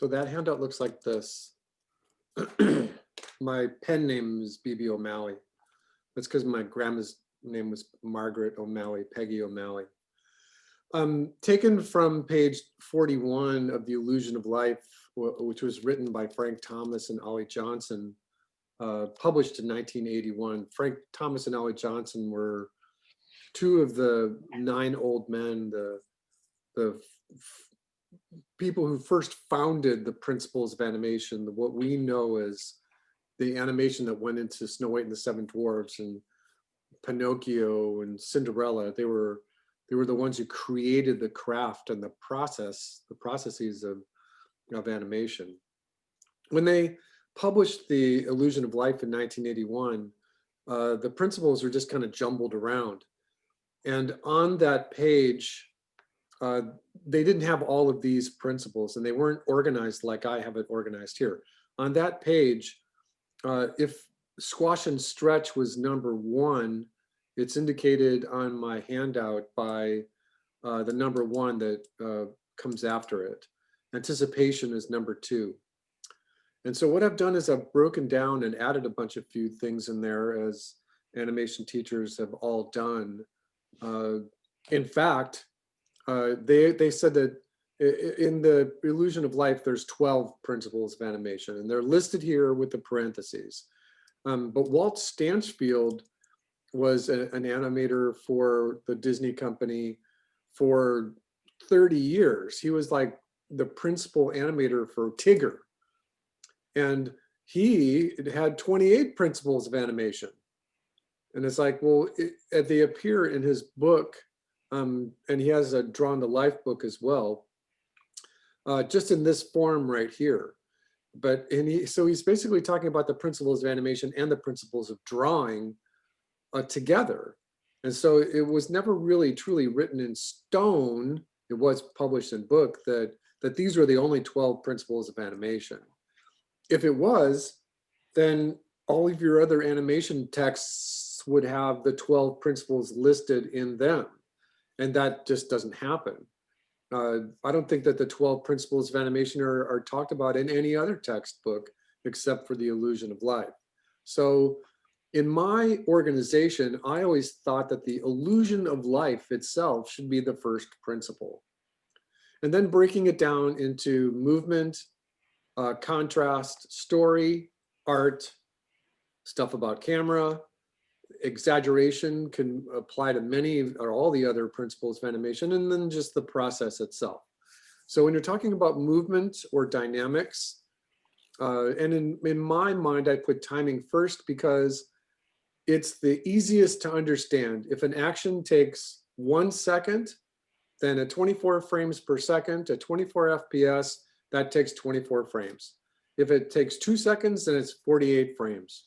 So that handout looks like this. My pen name is BB O'Malley. That's because my grandma's name was Margaret O'Malley, Peggy O'Malley. Taken from page 41 of The Illusion of Life, which was written by Frank Thomas and Ollie Johnson, published in 1981. Frank Thomas and Ollie Johnson were two of the 9 old men, the people who first founded the principles of animation, what we know as the animation that went into Snow White and the Seven Dwarfs and Pinocchio and Cinderella. They were the ones who created the craft and the processes of animation. When they published The Illusion of Life in 1981, the principles were just kind of jumbled around. And on that page, they didn't have all of these principles, and they weren't organized like I have it organized here. On that page, if squash and stretch was number 1, it's indicated on my handout by the number 1 that comes after it. Anticipation is number 2. And so what I've done is I've broken down and added a bunch of few things in there, as animation teachers have all done. In fact, they said that in The Illusion of Life, there's 12 principles of animation, and they're listed here with the parentheses. But Walt Stansfield was an animator for the Disney company for 30 years. He was like the principal animator for Tigger. And he had 28 principles of animation. And it's like, well, they appear in his book, and he has a Drawn to Life book as well, just in this form right here. So he's basically talking about the principles of animation and the principles of drawing together. And so it was never really truly written in stone. It was published in book that these were the only 12 principles of animation. If it was, then all of your other animation texts would have the 12 principles listed in them. And that just doesn't happen. I don't think that the 12 principles of animation are talked about in any other textbook except for The Illusion of Life. So in my organization, I always thought that the illusion of life itself should be the first principle. And then breaking it down into movement, contrast, story, art, stuff about camera, exaggeration can apply to many or all the other principles of animation, and then just the process itself. So when you're talking about movement or dynamics, and in my mind, I put timing first because it's the easiest to understand. If an action takes 1 second, then at 24 frames per second, at 24 FPS, that takes 24 frames. If it takes 2 seconds, then it's 48 frames.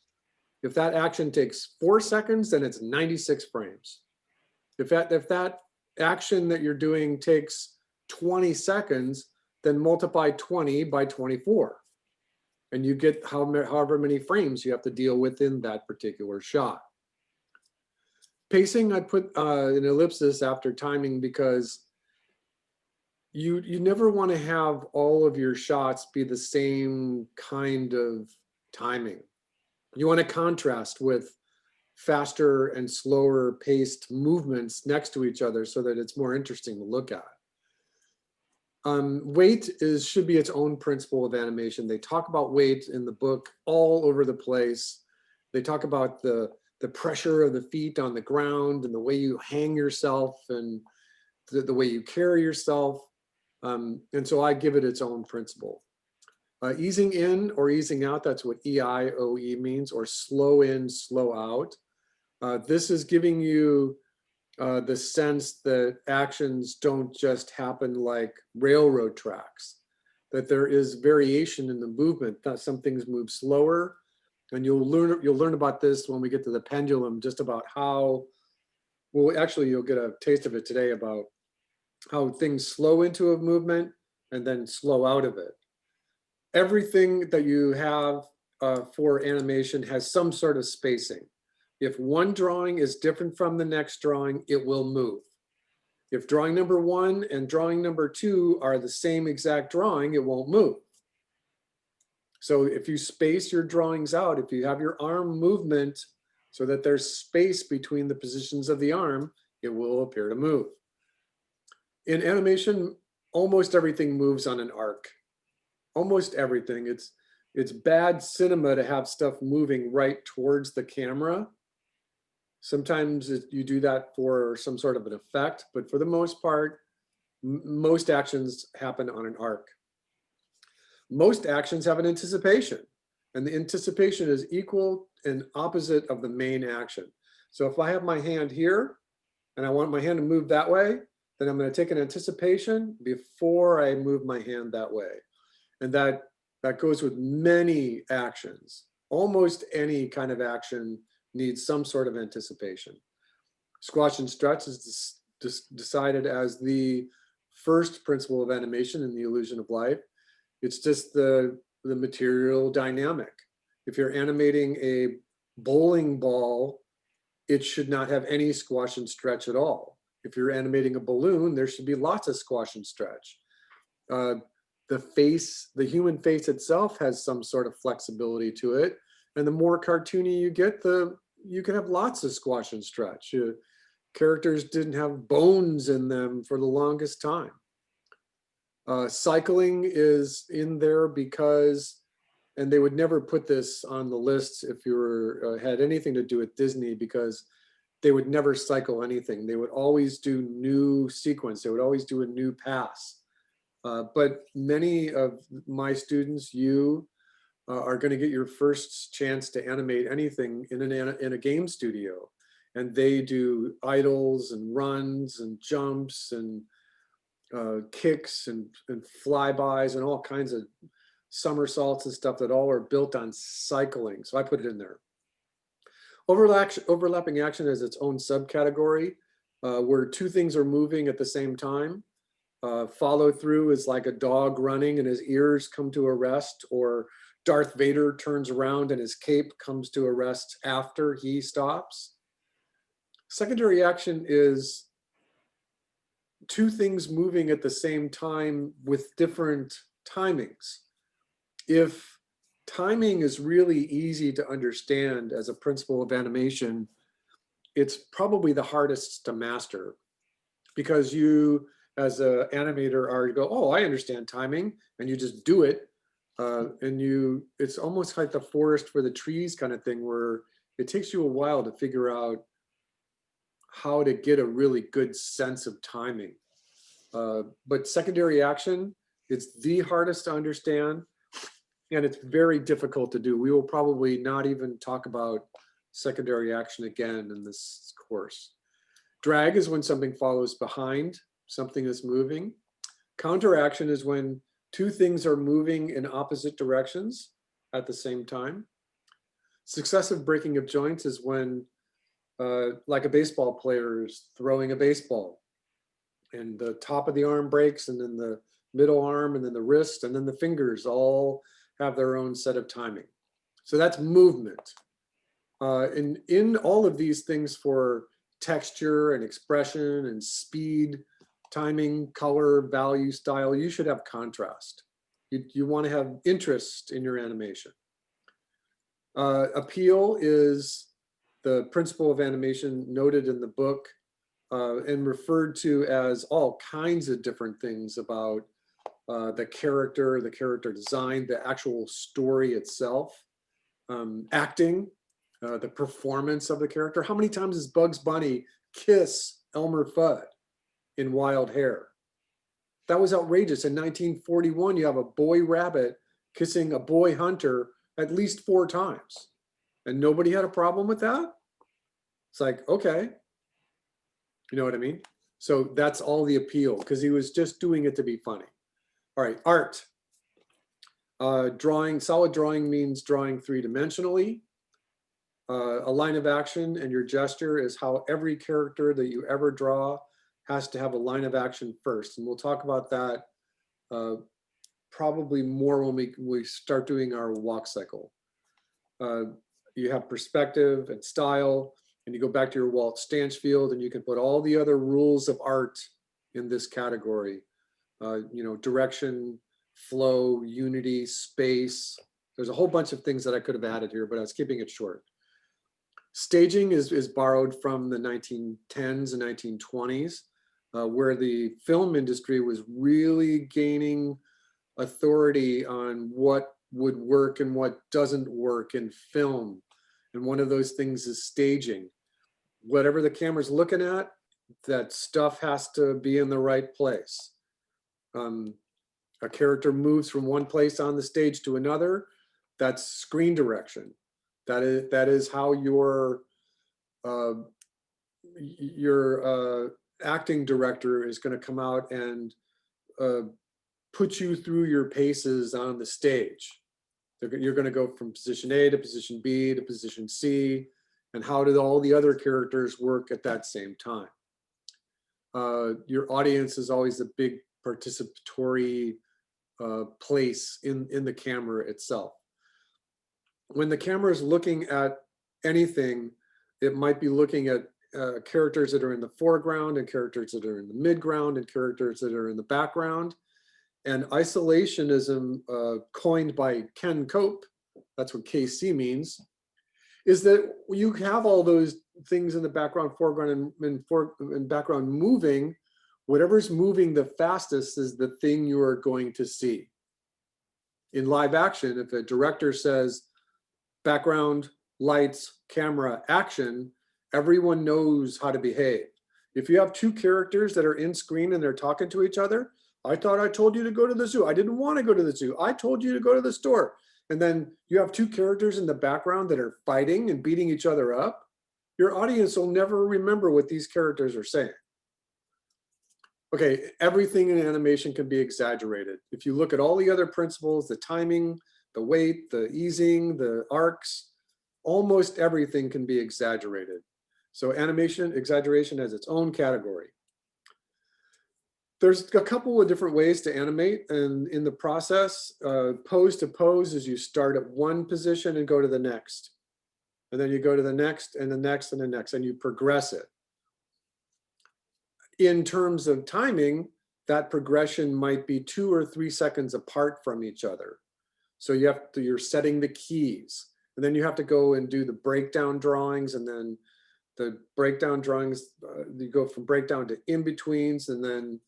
If that action takes 4 seconds, then it's 96 frames. If that action that you're doing takes 20 seconds, then multiply 20 by 24. And you get however many frames you have to deal with in that particular shot. Pacing, I put an ellipsis after timing because you never want to have all of your shots be the same kind of timing. You want to contrast with faster and slower paced movements next to each other so that it's more interesting to look at. Weight should be its own principle of animation. They talk about weight in the book all over the place. They talk about the pressure of the feet on the ground and the way you hang yourself and the way you carry yourself. And so I give it its own principle. Easing in or easing out, that's what EIOE means, or slow in, slow out. This is giving you the sense that actions don't just happen like railroad tracks, that there is variation in the movement, that some things move slower. And you'll learn about this when we get to the pendulum, just about how, well, actually you'll get a taste of it today about how things slow into a movement and then slow out of it. Everything that you have for animation has some sort of spacing. If one drawing is different from the next drawing, it will move. If drawing number 1 and drawing number 2 are the same exact drawing, it won't move. So if you space your drawings out, if you have your arm movement so that there's space between the positions of the arm, it will appear to move. In animation, almost everything moves on an arc. Almost everything. It's bad cinema to have stuff moving right towards the camera. Sometimes you do that for some sort of an effect, but for the most part, most actions happen on an arc. Most actions have an anticipation, and the anticipation is equal and opposite of the main action. So if I have my hand here and I want my hand to move that way, then I'm going to take an anticipation before I move my hand that way. And that goes with many actions. Almost any kind of action needs some sort of anticipation. Squash and stretch is decided as the first principle of animation in the illusion of life. It's just the material dynamic. If you're animating a bowling ball, it should not have any squash and stretch at all. If you're animating a balloon, there should be lots of squash and stretch. The face, the human face itself has some sort of flexibility to it. And the more cartoony you get, you can have lots of squash and stretch. Characters didn't have bones in them for the longest time. Cycling is in there because, and they would never put this on the list if you had anything to do with Disney, because they would never cycle anything. They would always do new sequence. They would always do a new pass. But many of my students, are going to get your first chance to animate anything in a game studio. And they do idles and runs and jumps and kicks and flybys and all kinds of somersaults and stuff that all are built on cycling. So I put it in there. Overlapping action is its own subcategory where two things are moving at the same time. Follow through is like a dog running and his ears come to a rest, or Darth Vader turns around and his cape comes to a rest after he stops. Secondary action is two things moving at the same time with different timings. If timing is really easy to understand as a principle of animation, it's probably the hardest to master, because you as an animator are go, oh, I understand timing, and you just do it. It's almost like the forest for the trees kind of thing, where it takes you a while to figure out how to get a really good sense of timing. But secondary action, it's the hardest to understand, and it's very difficult to do. We will probably not even talk about secondary action again in this course. Drag is when something follows behind something that's moving. Counteraction is when two things are moving in opposite directions at the same time. Successive breaking of joints is when, like a baseball player is throwing a baseball, and the top of the arm breaks, and then the middle arm, and then the wrist, and then the fingers all have their own set of timing. So that's movement. In all of these things, for texture and expression and speed, timing, color, value, style, you should have contrast. You want to have interest in your animation. Appeal is the principle of animation noted in the book and referred to as all kinds of different things about the character design, the actual story itself, acting, the performance of the character. How many times does Bugs Bunny kiss Elmer Fudd in Wild Hare? That was outrageous. In 1941, you have a boy rabbit kissing a boy hunter at least 4 times. And nobody had a problem with that? It's like, okay. You know what I mean? So that's all the appeal, because he was just doing it to be funny. All right, art. Drawing, solid drawing means drawing 3-dimensionally. A line of action and your gesture is how every character that you ever draw has to have a line of action first. And we'll talk about that probably more when we start doing our walk cycle. You have perspective and style, and you go back to your Walt Stanchfield, and you can put all the other rules of art in this category. Direction, flow, unity, space, There's a whole bunch of things that I could have added here, but I was keeping it short. Staging is borrowed from the 1910s and 1920s, where the film industry was really gaining authority on what would work and what doesn't work in film. And one of those things is staging. Whatever the camera's looking at, that stuff has to be in the right place. A character moves from one place on the stage to another, that's screen direction. That is how your acting director is going to come out and put you through your paces on the stage. You're going to go from position A to position B to position C, and how did all the other characters work at that same time? Your audience is always a big participatory place in the camera itself. When the camera is looking at anything, it might be looking at characters that are in the foreground and characters that are in the midground and characters that are in the background. And isolationism, coined by Ken Cope, that's what KC means, is that you have all those things in the background, foreground, and background moving. Whatever's moving the fastest is the thing you are going to see. In live action, if a director says, background, lights, camera, action, everyone knows how to behave. If you have two characters that are in screen and they're talking to each other, I thought I told you to go to the zoo. I didn't want to go to the zoo. I told you to go to the store. And then you have two characters in the background that are fighting and beating each other up. Your audience will never remember what these characters are saying. Okay, everything in animation can be exaggerated. If you look at all the other principles, the timing, the weight, the easing, the arcs, almost everything can be exaggerated. So animation, exaggeration has its own category. There's a couple of different ways to animate, and in the process, pose to pose is you start at one position and go to the next. And then you go to the next and the next and the next, and you progress it. In terms of timing, that progression might be 2 or 3 seconds apart from each other. So you're setting the keys, and then you have to go and do the breakdown drawings, and then the breakdown drawings, you go from breakdown to in-betweens, and then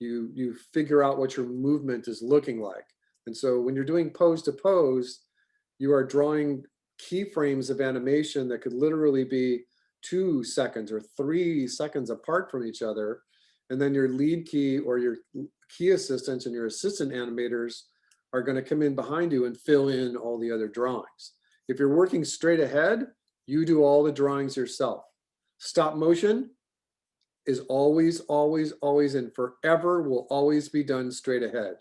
you figure out what your movement is looking like. And so when you're doing pose to pose, you are drawing keyframes of animation that could literally be 2 seconds or 3 seconds apart from each other. And then your lead key or your key assistants and your assistant animators are going to come in behind you and fill in all the other drawings. If you're working straight ahead, you do all the drawings yourself. Stop motion is always, always, always, and forever will always be done straight ahead.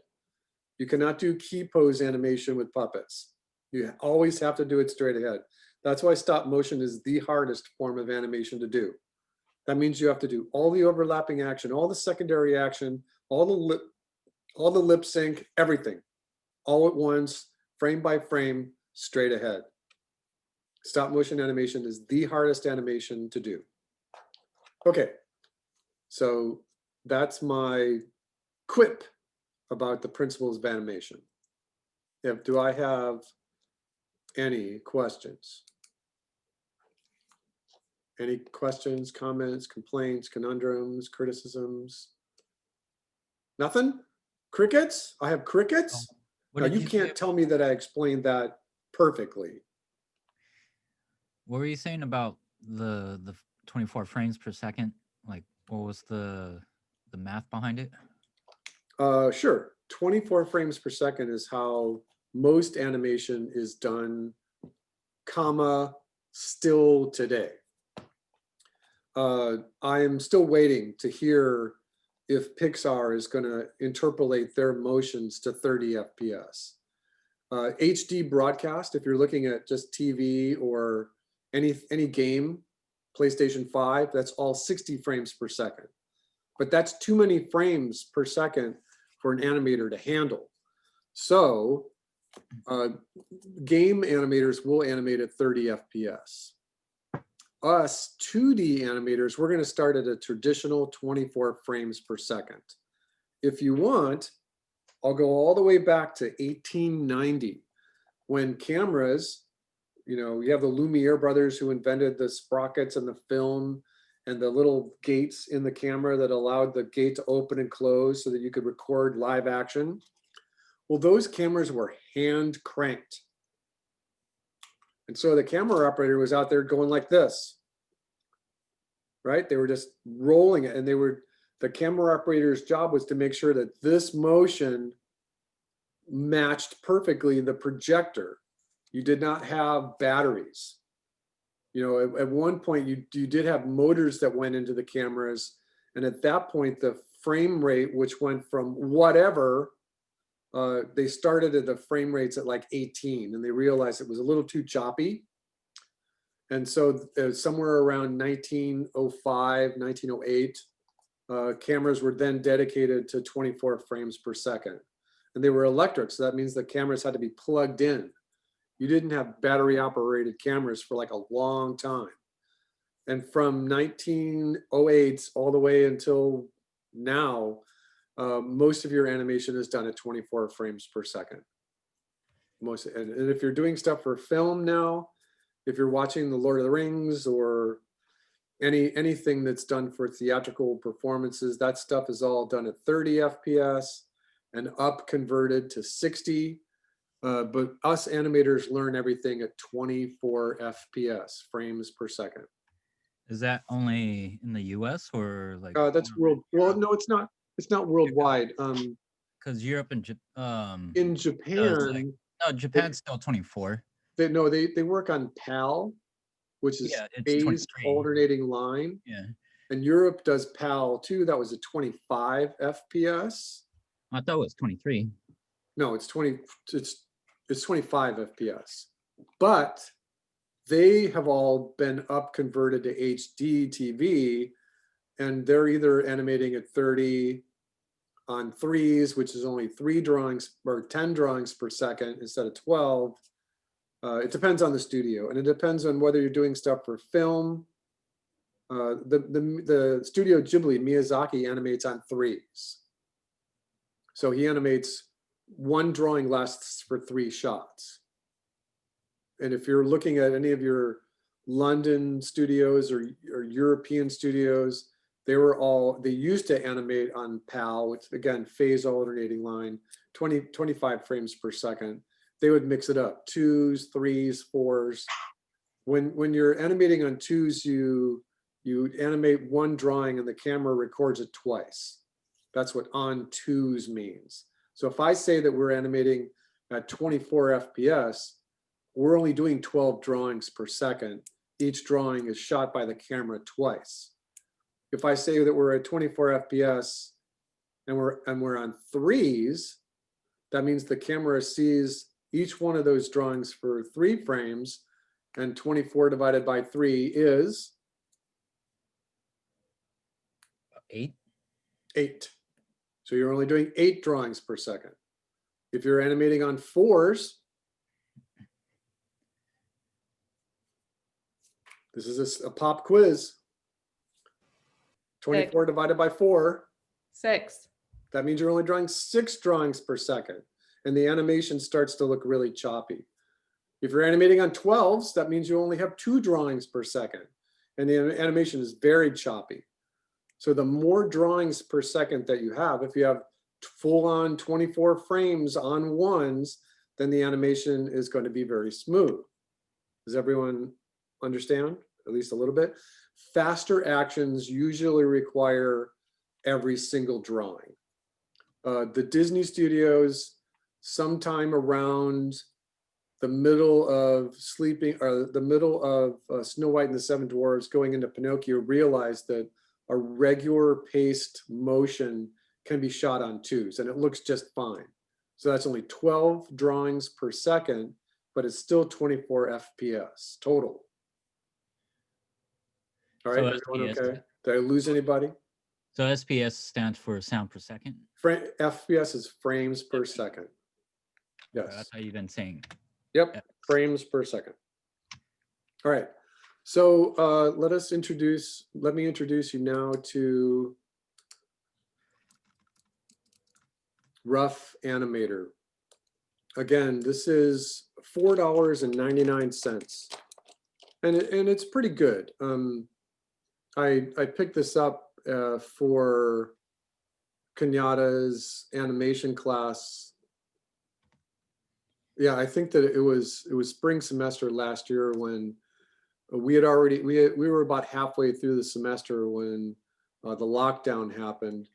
You cannot do key pose animation with puppets. You always have to do it straight ahead. That's why stop motion is the hardest form of animation to do. That means you have to do all the overlapping action, all the secondary action, all the lip sync, everything, all at once, frame by frame, straight ahead. Stop motion animation is the hardest animation to do. Okay, so that's my quip about the principles of animation. Do I have any questions? Any questions, comments, complaints, conundrums, criticisms? Nothing? Crickets? I have crickets? Now you can't tell me that I explained that perfectly. What were you saying about the 24 frames per second? Like, what was the math behind it? Sure. 24 frames per second is how most animation is done, comma, still today. I am still waiting to hear if Pixar is going to interpolate their motions to 30 FPS. HD broadcast, if you're looking at just TV or any game, PlayStation 5, that's all 60 frames per second. But that's too many frames per second for an animator to handle. So game animators will animate at 30 FPS. Us 2D animators, we're going to start at a traditional 24 frames per second. If you want, I'll go all the way back to 1890. when cameras, you have the Lumiere brothers who invented the sprockets and the film and the little gates in the camera that allowed the gate to open and close so that you could record live action. Well, those cameras were hand cranked. And so the camera operator was out there going like this, right? They were just rolling it, and the camera operator's job was to make sure that this motion matched perfectly the projector. You did not have batteries. At one point you did have motors that went into the cameras, and at that point the frame rate, which went from whatever, they started at the frame rates at like 18, and they realized it was a little too choppy. And so somewhere around 1905, 1908, cameras were then dedicated to 24 frames per second. And they were electric, so that means the cameras had to be plugged in. You didn't have battery operated cameras for like a long time. And from 1908 all the way until now, most of your animation is done at 24 frames per second. And if you're doing stuff for film now, if you're watching The Lord of the Rings or anything that's done for theatrical performances, that stuff is all done at 30 FPS and up converted to 60. But us animators learn everything at 24 FPS, frames per second. Is that only in the US or like? That's world. Well, no, it's not. It's not worldwide. Because Europe and In Japan, like, no, Japan's still 24. they work on PAL, which is Yeah, it's phased 23. alternating line. Yeah, And Europe does PAL too. That was a 25 FPS. I thought it was 23. No, it's 25 FPS. But they have all been up converted to HD TV, and they're either animating at 30 on threes, which is only 3 drawings or 10 drawings per second instead of 12. It depends on the studio, and it depends on whether you're doing stuff for film. The Studio Ghibli, Miyazaki, animates on threes. So he animates one drawing lasts for 3 shots. And if you're looking at any of your London studios or European studios, they used to animate on PAL, which again, phase alternating line, 25 frames per second. They would mix it up, 2s, 3s, 4s. When you're animating on 2s, you animate one drawing and the camera records it twice. That's what on 2s means. So if I say that we're animating at 24 FPS, we're only doing 12 drawings per second. Each drawing is shot by the camera twice. If I say that we're at 24 FPS and we're on 3s, that means the camera sees each one of those drawings for 3 frames, and 24 divided by 3 is 8. 8. So you're only doing 8 drawings per second. If you're animating on 4s, this is a pop quiz. 24 divided by 4. 6. That means you're only drawing 6 drawings per second. And the animation starts to look really choppy. If you're animating on 12s, that means you only have 2 drawings per second. And the animation is very choppy. So the more drawings per second that you have, if you have full on 24 frames on 1s, then the animation is going to be very smooth. Does everyone understand? At least a little bit. Faster actions usually require every single drawing. The Disney studios, sometime around the middle of Snow White and the Seven Dwarfs going into Pinocchio, realized that a regular paced motion can be shot on 2s and it looks just fine. So that's only 12 drawings per second, but it's still 24 FPS total. All right, So everyone SPS okay? Did I lose anybody? So SPS stands for sound per second. FPS is frames per second. Okay, Yes. that's how you've been saying. Yep, Yeah. frames per second. All right, so let me introduce you now to Rough Animator. Again, this is $4.99. And it's pretty good. I picked this up for Kenyatta's animation class. Yeah, I think that it was spring semester last year when we were about halfway through the semester when the lockdown happened,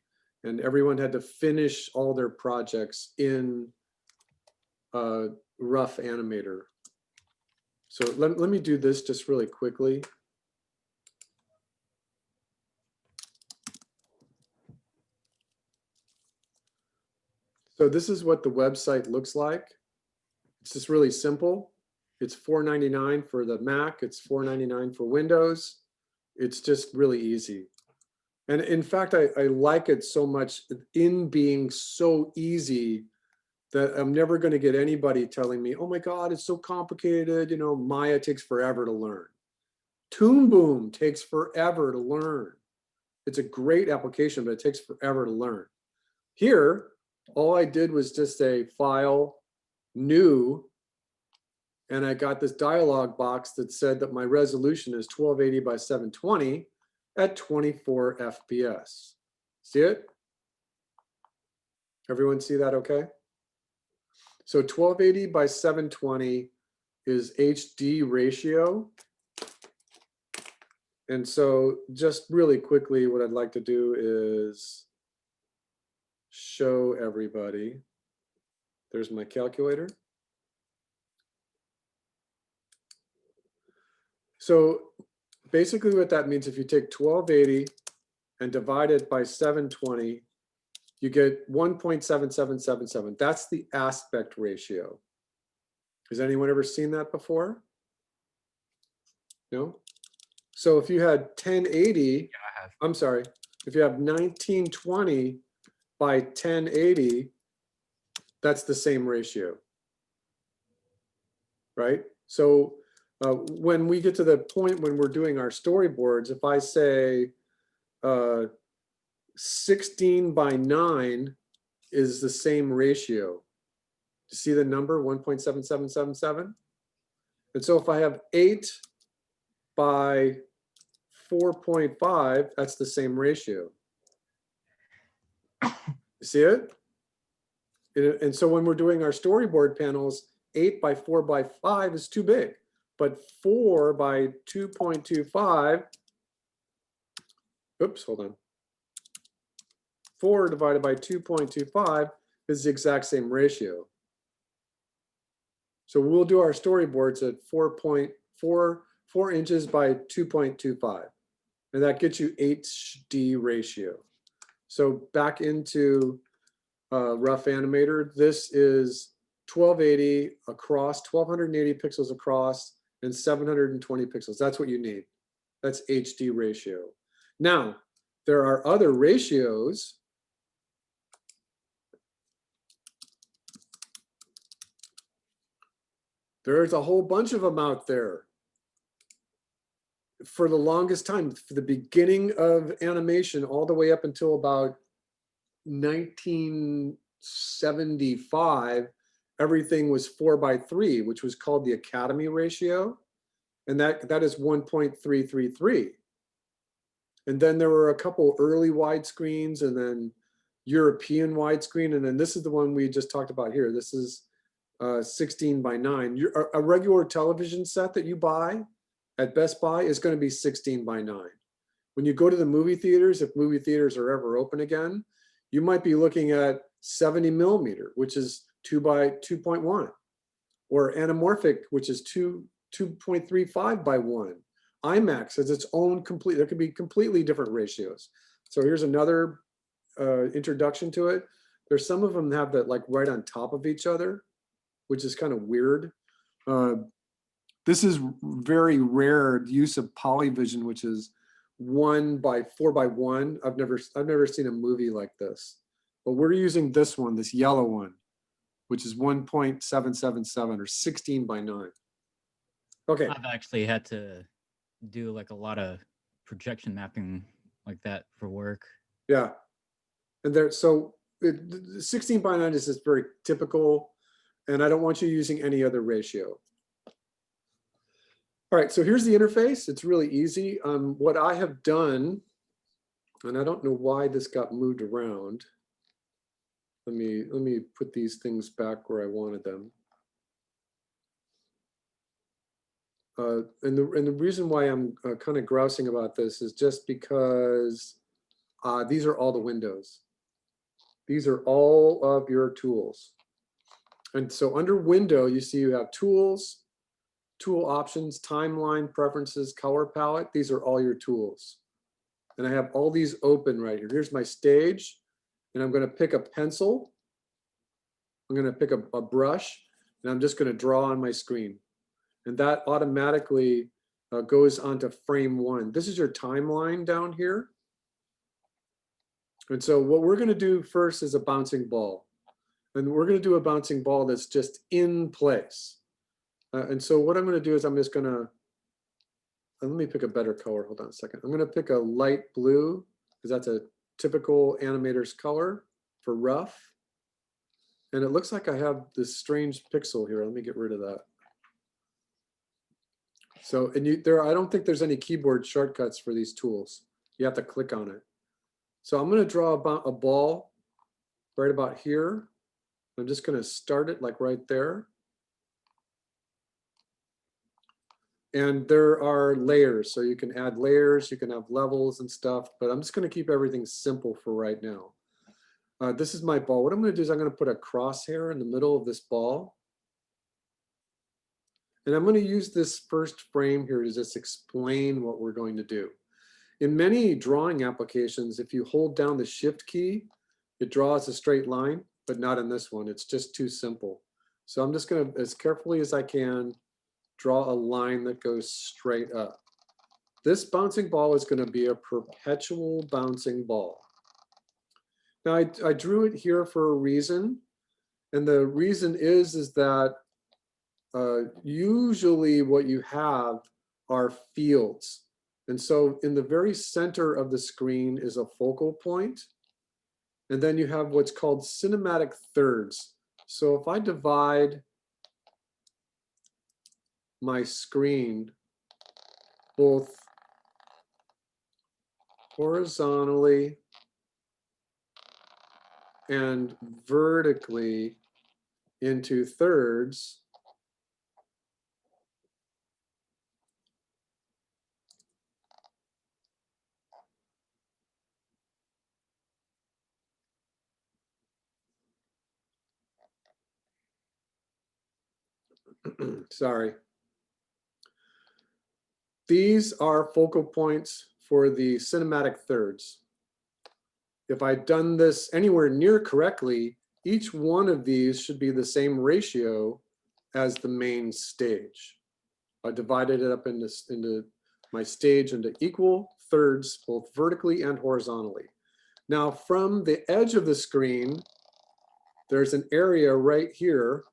and everyone had to finish all their projects in Rough Animator. So let me do this just really quickly. So this is what the website looks like. It's just really simple. It's $4.99 for the Mac. It's $4.99 for Windows. It's just really easy. And in fact, I like it so much in being so easy that I'm never going to get anybody telling me, oh my God, it's so complicated. You know, Maya takes forever to learn. Toon Boom takes forever to learn. It's a great application, but it takes forever to learn. Here, all I did was just say file, new, and I got this dialog box that said that my resolution is 1280 by 720 at 24 FPS. See it? Everyone see that okay? So 1280 by 720 is HD ratio. And so just really quickly, what I'd like to do is show everybody. There's my calculator. So basically what that means, if you take 1280 and divide it by 720, you get 1.7777. That's the aspect ratio. Has anyone ever seen that before? No? So if you had 1080, Yeah, I have. I'm sorry, if you have 1920 by 1080, that's the same ratio, right? So when we get to the point when we're doing our storyboards, if I say 16 by 9 is the same ratio. You see the number 1.7777? And so if I have 8 by 4.5, that's the same ratio. You see it? And so when we're doing our storyboard panels, 8 by 4 by 5 is too big, but 4 by 2.25, oops, hold on. 4 divided by 2.25 is the exact same ratio. So we'll do our storyboards at 4 inches by 2.25, and that gets you HD ratio. So back into Rough Animator, this is 1280 across, 1280 pixels across, and 720 pixels. That's what you need. That's HD ratio. Now, there are other ratios. There's a whole bunch of them out there. For the longest time, for the beginning of animation, all the way up until about 1975, everything was 4 by 3, which was called the Academy ratio. And that is 1.333. And then there were a couple early widescreens, and then European widescreen. And then this is the one we just talked about here. This is 16 by 9. A regular television set that you buy at Best Buy is going to be 16 by 9. When you go to the movie theaters, if movie theaters are ever open again, you might be looking at 70 millimeter, which is 2 by 2.1, or anamorphic, which is 2.35 by 1. IMAX has its own there could be completely different ratios. So here's another introduction to it. There's some of them have that like right on top of each other, which is kind of weird. This is very rare use of polyvision, which is 1 by 4 by 1. I've never seen a movie like this, but we're using this one, this yellow one, which is 1.777 or 16 by 9. Okay. I've actually had to do like a lot of projection mapping like that for work. Yeah. And so 16 by 9 is just very typical. And I don't want you using any other ratio. All right, so here's the interface. It's really easy. What I have done, and I don't know why this got moved around. Let me put these things back where I wanted them. And the reason why I'm kind of grousing about this is just because these are all the windows. These are all of your tools. And so under window, you see you have tools, tool options, timeline, preferences, color palette. These are all your tools. And I have all these open right here. Here's my stage. And I'm going to pick a pencil. I'm going to pick a brush. And I'm just going to draw on my screen. And that automatically goes onto frame 1. This is your timeline down here. And so what we're going to do first is a bouncing ball. And we're going to do a bouncing ball that's just in place. And so what I'm going to do is I'm just going to, let me pick a better color. Hold on a second. I'm going to pick a light blue because that's a typical animator's color for rough. And it looks like I have this strange pixel here. Let me get rid of that. So, and I don't think there's any keyboard shortcuts for these tools. You have to click on it. So I'm going to draw a ball right about here. I'm just going to start it like right there. And there are layers, so you can add layers, you can have levels and stuff, but I'm just going to keep everything simple for right now. This is my ball. What I'm going to do is I'm going to put a crosshair in the middle of this ball. And I'm going to use this first frame here to just explain what we're going to do. In many drawing applications, if you hold down the shift key, it draws a straight line, but not in this one. It's just too simple. So I'm just going to, as carefully as I can, draw a line that goes straight up. This bouncing ball is going to be a perpetual bouncing ball. Now I drew it here for a reason. And the reason is that usually what you have are fields. And so in the very center of the screen is a focal point. And then you have what's called cinematic thirds. So if I divide my screen both horizontally and vertically into thirds, sorry. These are focal points for the cinematic thirds. If I'd done this anywhere near correctly, each one of these should be the same ratio as the main stage. I divided it up into my stage into equal thirds, both vertically and horizontally. Now, from the edge of the screen, there's an area right here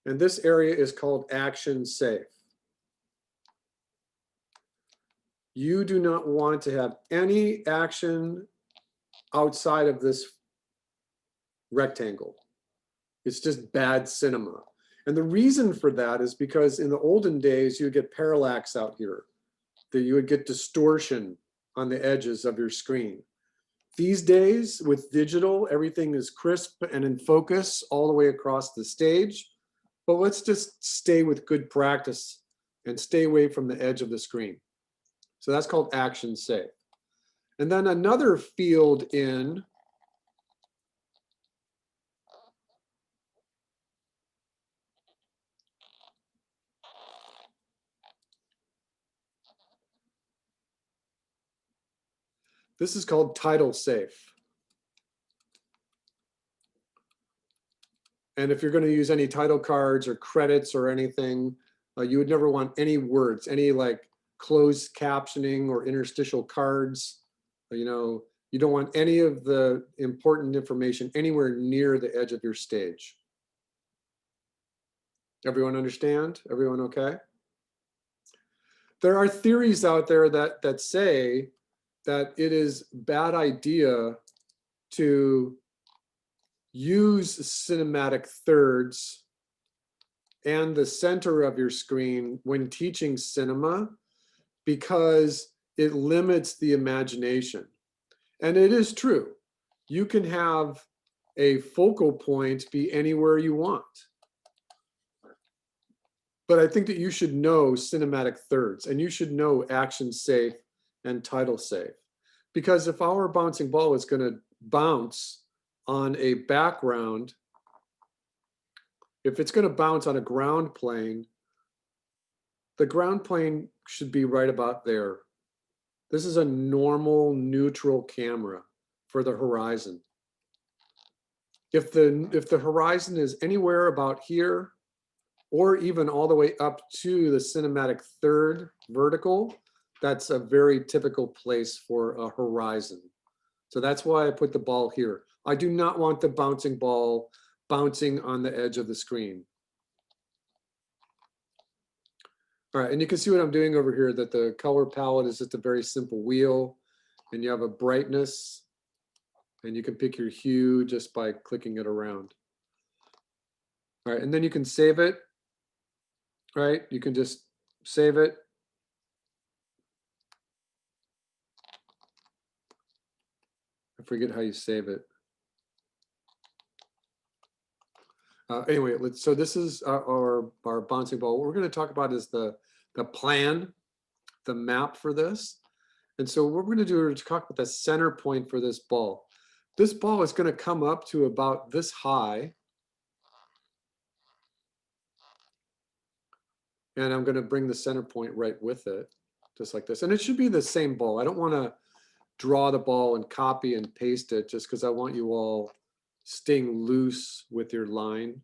and this area is called action safe. You do not want to have any action outside of this rectangle. It's just bad cinema. And the reason for that is because in the olden days, you would get parallax out here, that you would get distortion on the edges of your screen. These days, with digital, everything is crisp and in focus all the way across the stage. But let's just stay with good practice and stay away from the edge of the screen. So that's called action safe. And then another field in this is called title safe. And if you're going to use any title cards or credits or anything, you would never want any words, any like closed captioning or interstitial cards. You know, you don't want any of the important information anywhere near the edge of your stage. Everyone understand? Everyone okay? There are theories out there that say that it is bad idea to use cinematic thirds and the center of your screen when teaching cinema because it limits the imagination. And it is true. You can have a focal point be anywhere you want. But I think that you should know cinematic thirds and you should know action safe and title safe. Because if our bouncing ball is going to bounce on a background, if it's going to bounce on a ground plane, the ground plane should be right about there. This is a normal neutral camera for the horizon. If the horizon is anywhere about here, or even all the way up to the cinematic third vertical, that's a very typical place for a horizon. So that's why I put the ball here. I do not want the bouncing ball bouncing on the edge of the screen. All right, and you can see what I'm doing over here, that the color palette is just a very simple wheel, and you have a brightness, and you can pick your hue just by clicking it around. All right, and then you can save it. Right, you can just save it. I forget how you save it. Anyway, so this is our bouncing ball. What we're going to talk about is the plan, the map for this. And so what we're going to do is talk about the center point for this ball. This ball is going to come up to about this high. And I'm going to bring the center point right with it, just like this. And it should be the same ball. I don't want to draw the ball and copy and paste it just because I want you all staying loose with your line.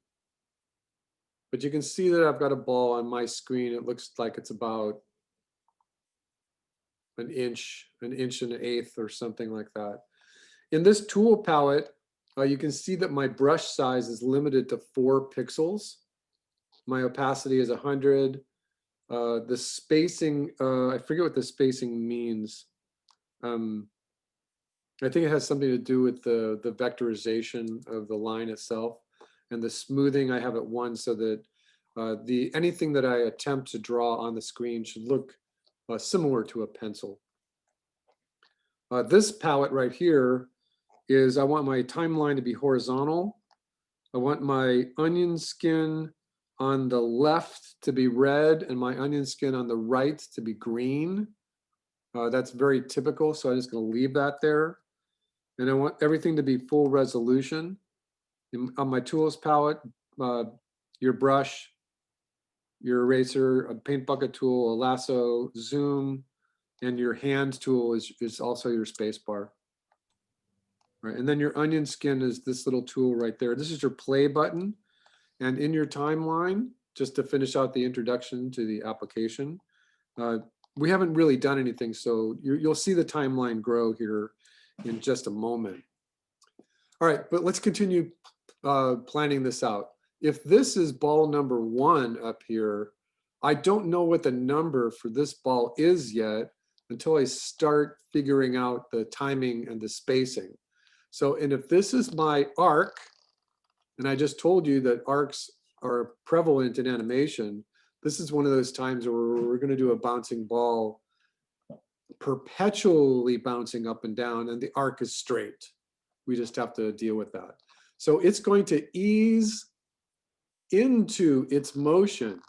But you can see that I've got a ball on my screen. It looks like it's about an inch and an eighth or something like that. In this tool palette, you can see that my brush size is limited to 4 pixels. My opacity is 100. The spacing, I forget what the spacing means. I think it has something to do with the vectorization of the line itself, and the smoothing I have at 1 so that anything that I attempt to draw on the screen should look similar to a pencil. This palette right here is, I want my timeline to be horizontal. I want my onion skin on the left to be red and my onion skin on the right to be green. That's very typical, so I'm just going to leave that there. And I want everything to be full resolution. On my tools palette, your brush, your eraser, a paint bucket tool, a lasso, zoom, and your hand tool is also your space bar. Right, and then your onion skin is this little tool right there. This is your play button. And in your timeline, just to finish out the introduction to the application, we haven't really done anything, so you'll see the timeline grow here in just a moment. All right, but let's continue planning this out. If this is ball number 1 up here, I don't know what the number for this ball is yet until I start figuring out the timing and the spacing. So, and if this is my arc, and I just told you that arcs are prevalent in animation, this is one of those times where we're going to do a bouncing ball perpetually bouncing up and down, and the arc is straight. We just have to deal with that. So it's going to ease into its motion.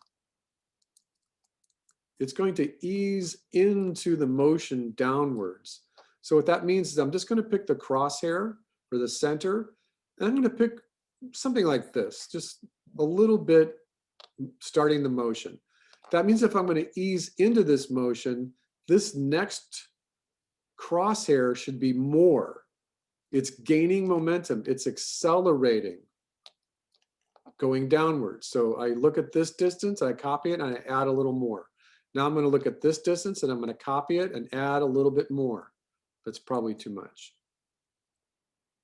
It's going to ease into the motion downwards. So what that means is I'm just going to pick the crosshair for the center, and I'm going to pick something like this, just a little bit starting the motion. That means if I'm going to ease into this motion, this next crosshair should be more. It's gaining momentum. It's accelerating, going downwards. So I look at this distance, I copy it, and I add a little more. Now I'm going to look at this distance, and I'm going to copy it and add a little bit more. That's probably too much.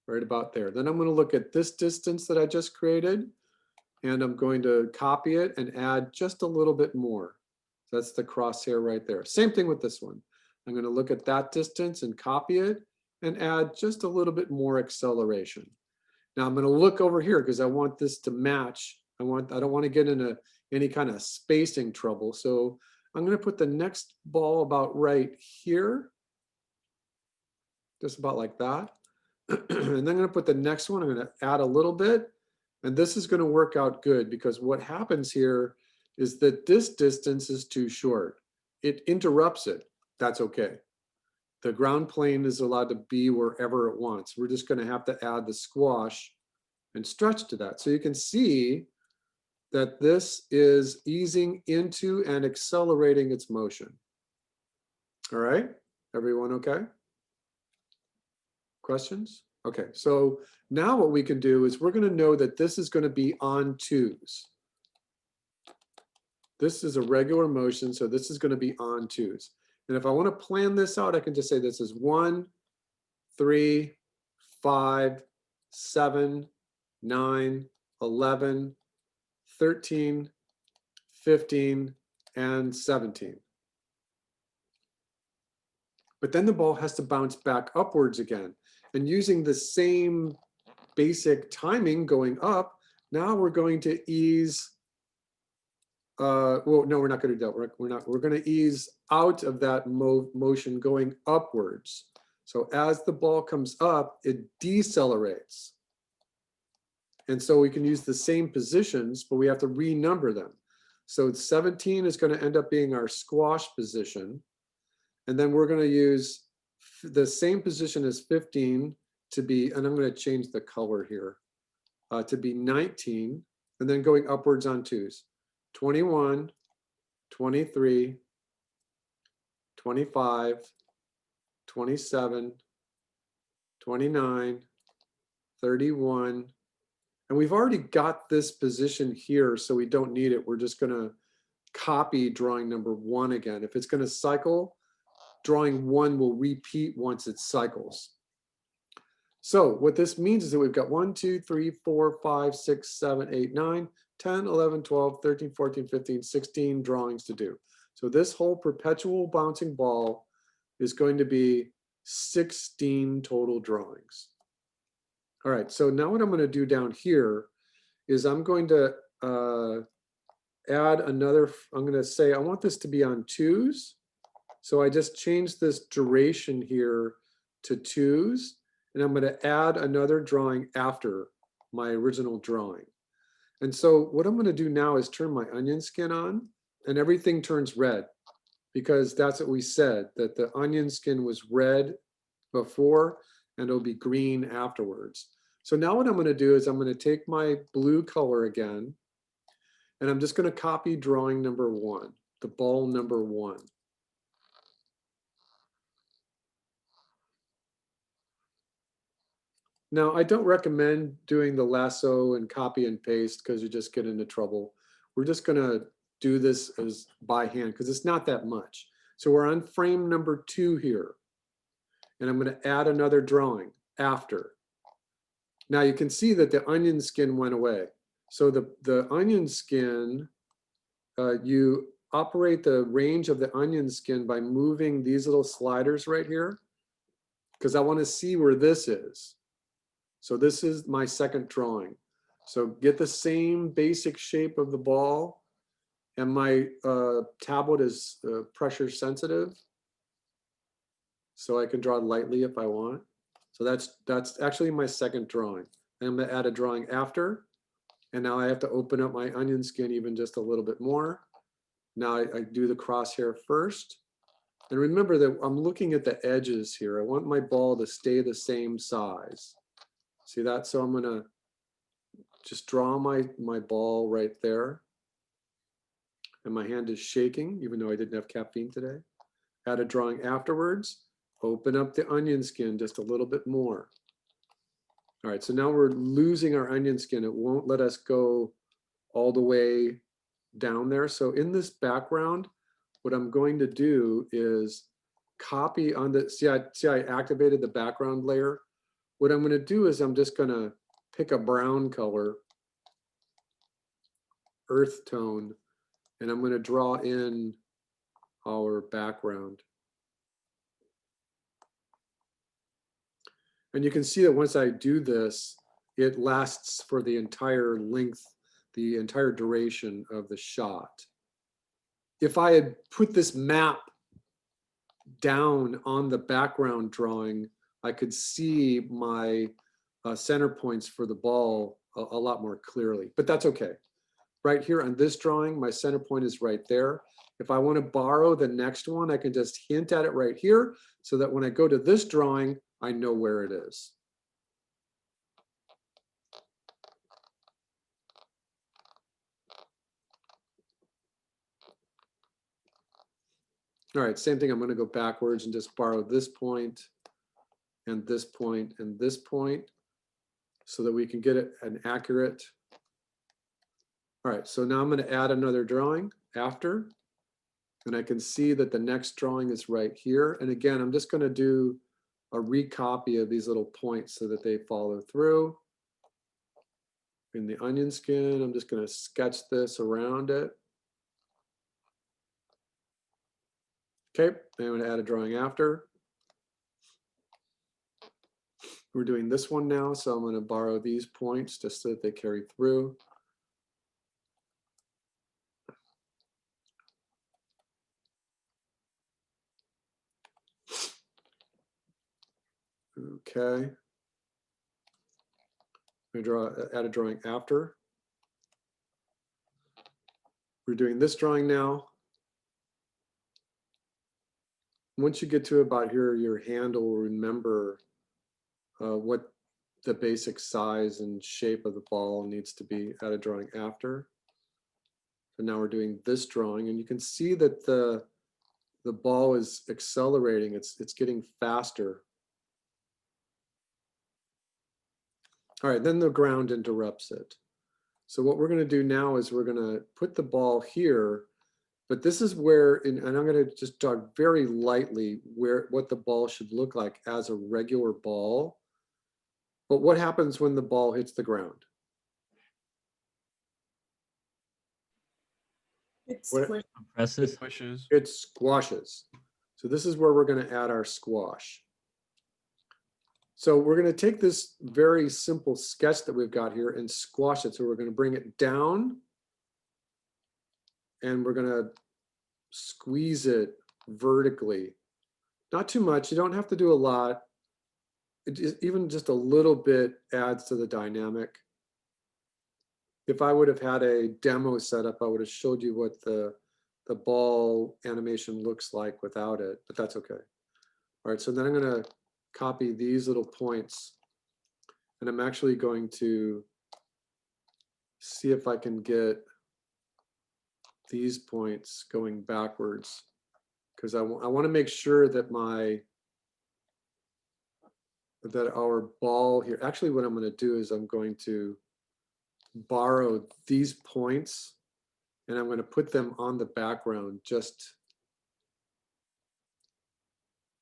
Right about there. Then I'm going to look at this distance that I just created, and I'm going to copy it and add just a little bit more. That's the crosshair right there. Same thing with this one. I'm going to look at that distance and copy it and add just a little bit more acceleration. Now I'm going to look over here because I want this to match. I don't want to get into any kind of spacing trouble. So I'm going to put the next ball about right here, just about like that. And then I'm going to put the next one. I'm going to add a little bit. And this is going to work out good because what happens here is that this distance is too short. It interrupts it. That's okay. The ground plane is allowed to be wherever it wants. We're just going to have to add the squash and stretch to that. So you can see that this is easing into and accelerating its motion. All right, everyone okay? Questions? Okay, so now what we can do is we're going to know that this is going to be on twos. This is a regular motion, so this is going to be on twos. And if I want to plan this out, I can just say this is 1, 3, 5, 7, 9, 11, 13, 15, and 17. But then the ball has to bounce back upwards again. And using the same basic timing going up, now we're going to ease, well, no, we're not going to do that. We're going to ease out of that motion going upwards. So as the ball comes up, it decelerates. And so we can use the same positions, but we have to renumber them. So 17 is going to end up being our squash position. And then we're going to use the same position as 15 to be, and I'm going to change the color here, to be 19, and then going upwards on twos. 21, 23, 25, 27, 29, 31. And we've already got this position here, so we don't need it. We're just going to copy drawing number 1 again. If it's going to cycle, drawing 1 will repeat once it cycles. So what this means is that we've got 1, 2, 3, 4, 5, 6, 7, 8, 9, 10, 11, 12, 13, 14, 15, 16 drawings to do. So this whole perpetual bouncing ball is going to be 16 total drawings. All right, so now what I'm going to do down here is I'm going to add another, I'm going to say I want this to be on twos. So I just changed this duration here to twos, and I'm going to add another drawing after my original drawing. And so what I'm going to do now is turn my onion skin on, and everything turns red, because that's what we said, that the onion skin was red before and it'll be green afterwards. So now what I'm going to do is I'm going to take my blue color again, and I'm just going to copy drawing number 1, the ball number 1. Now, I don't recommend doing the lasso and copy and paste because you just get into trouble. We're just going to do this as by hand because it's not that much. So we're on frame number 2 here. And I'm going to add another drawing after. Now you can see that the onion skin went away. So the onion skin, you operate the range of the onion skin by moving these little sliders right here, because I want to see where this is. So this is my second drawing. So get the same basic shape of the ball, and my tablet is pressure sensitive, so I can draw lightly if I want. So that's actually my second drawing. And I'm going to add a drawing after, and now I have to open up my onion skin even just a little bit more. Now I do the crosshair first. And remember that I'm looking at the edges here. I want my ball to stay the same size. See that? So I'm going to just draw my ball right there. And my hand is shaking, even though I didn't have caffeine today. Add a drawing afterwards. Open up the onion skin just a little bit more. All right, so now we're losing our onion skin. It won't let us go all the way down there. So in this background, what I'm going to do is copy on the, see I activated the background layer. What I'm going to do is I'm just going to pick a brown color, earth tone, and I'm going to draw in our background. And you can see that once I do this, it lasts for the entire length, the entire duration of the shot. If I had put this map down on the background drawing, I could see my center points for the ball a lot more clearly, but that's okay. Right here on this drawing, my center point is right there. If I want to borrow the next one, I can just hint at it right here so that when I go to this drawing, I know where it is. All right, same thing. I'm going to go backwards and just borrow this point and this point and this point so that we can get it an accurate. All right, so now I'm going to add another drawing after, and I can see that the next drawing is right here. And again, I'm just going to do a recopy of these little points so that they follow through. In the onion skin, I'm just going to sketch this around it. Okay, I'm going to add a drawing after. We're doing this one now, so I'm going to borrow these points just so that they carry through. Okay. I'm going to add a drawing after. We're doing this drawing now. Once you get to about here, your hand will remember what the basic size and shape of the ball needs to be. Add a drawing after. So now we're doing this drawing, and you can see that the ball is accelerating. It's getting faster. All right, then the ground interrupts it. So what we're going to do now is we're going to put the ball here, but this is where, and I'm going to just talk very lightly what the ball should look like as a regular ball. But what happens when the ball hits the ground? Presses. Pushes. It squashes. So this is where we're going to add our squash. So we're going to take this very simple sketch that we've got here and squash it. So we're going to bring it down and we're going to squeeze it vertically. Not too much. You don't have to do a lot. Even just a little bit adds to the dynamic. If I would have had a demo setup, I would have showed you what the ball animation looks like without it, but that's okay. All right, so then I'm going to copy these little points, and I'm actually going to see if I can get these points going backwards, because I want to make sure that our ball here, actually what I'm going to do is I'm going to borrow these points and I'm going to put them on the background just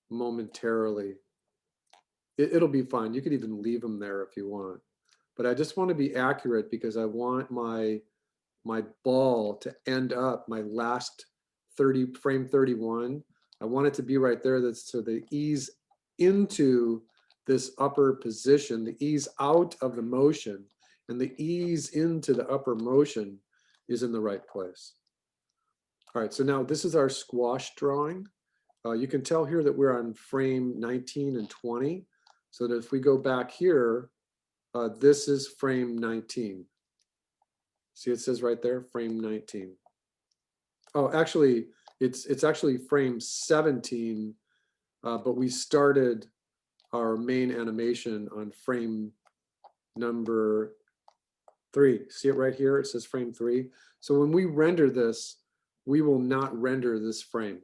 momentarily. It'll be fine. You could even leave them there if you want. But I just want to be accurate because I want my ball to end up, my last frame 31. I want it to be right there. That's so the ease into this upper position, the ease out of the motion, and the ease into the upper motion is in the right place. All right, so now this is our squash drawing. You can tell here that we're on frame 19 and 20. So that if we go back here, this is frame 19. See, it says right there, frame 19. Oh, actually, it's actually frame 17, but we started our main animation on frame number 3. See it right here? It says frame 3. So when we render this, we will not render this frame.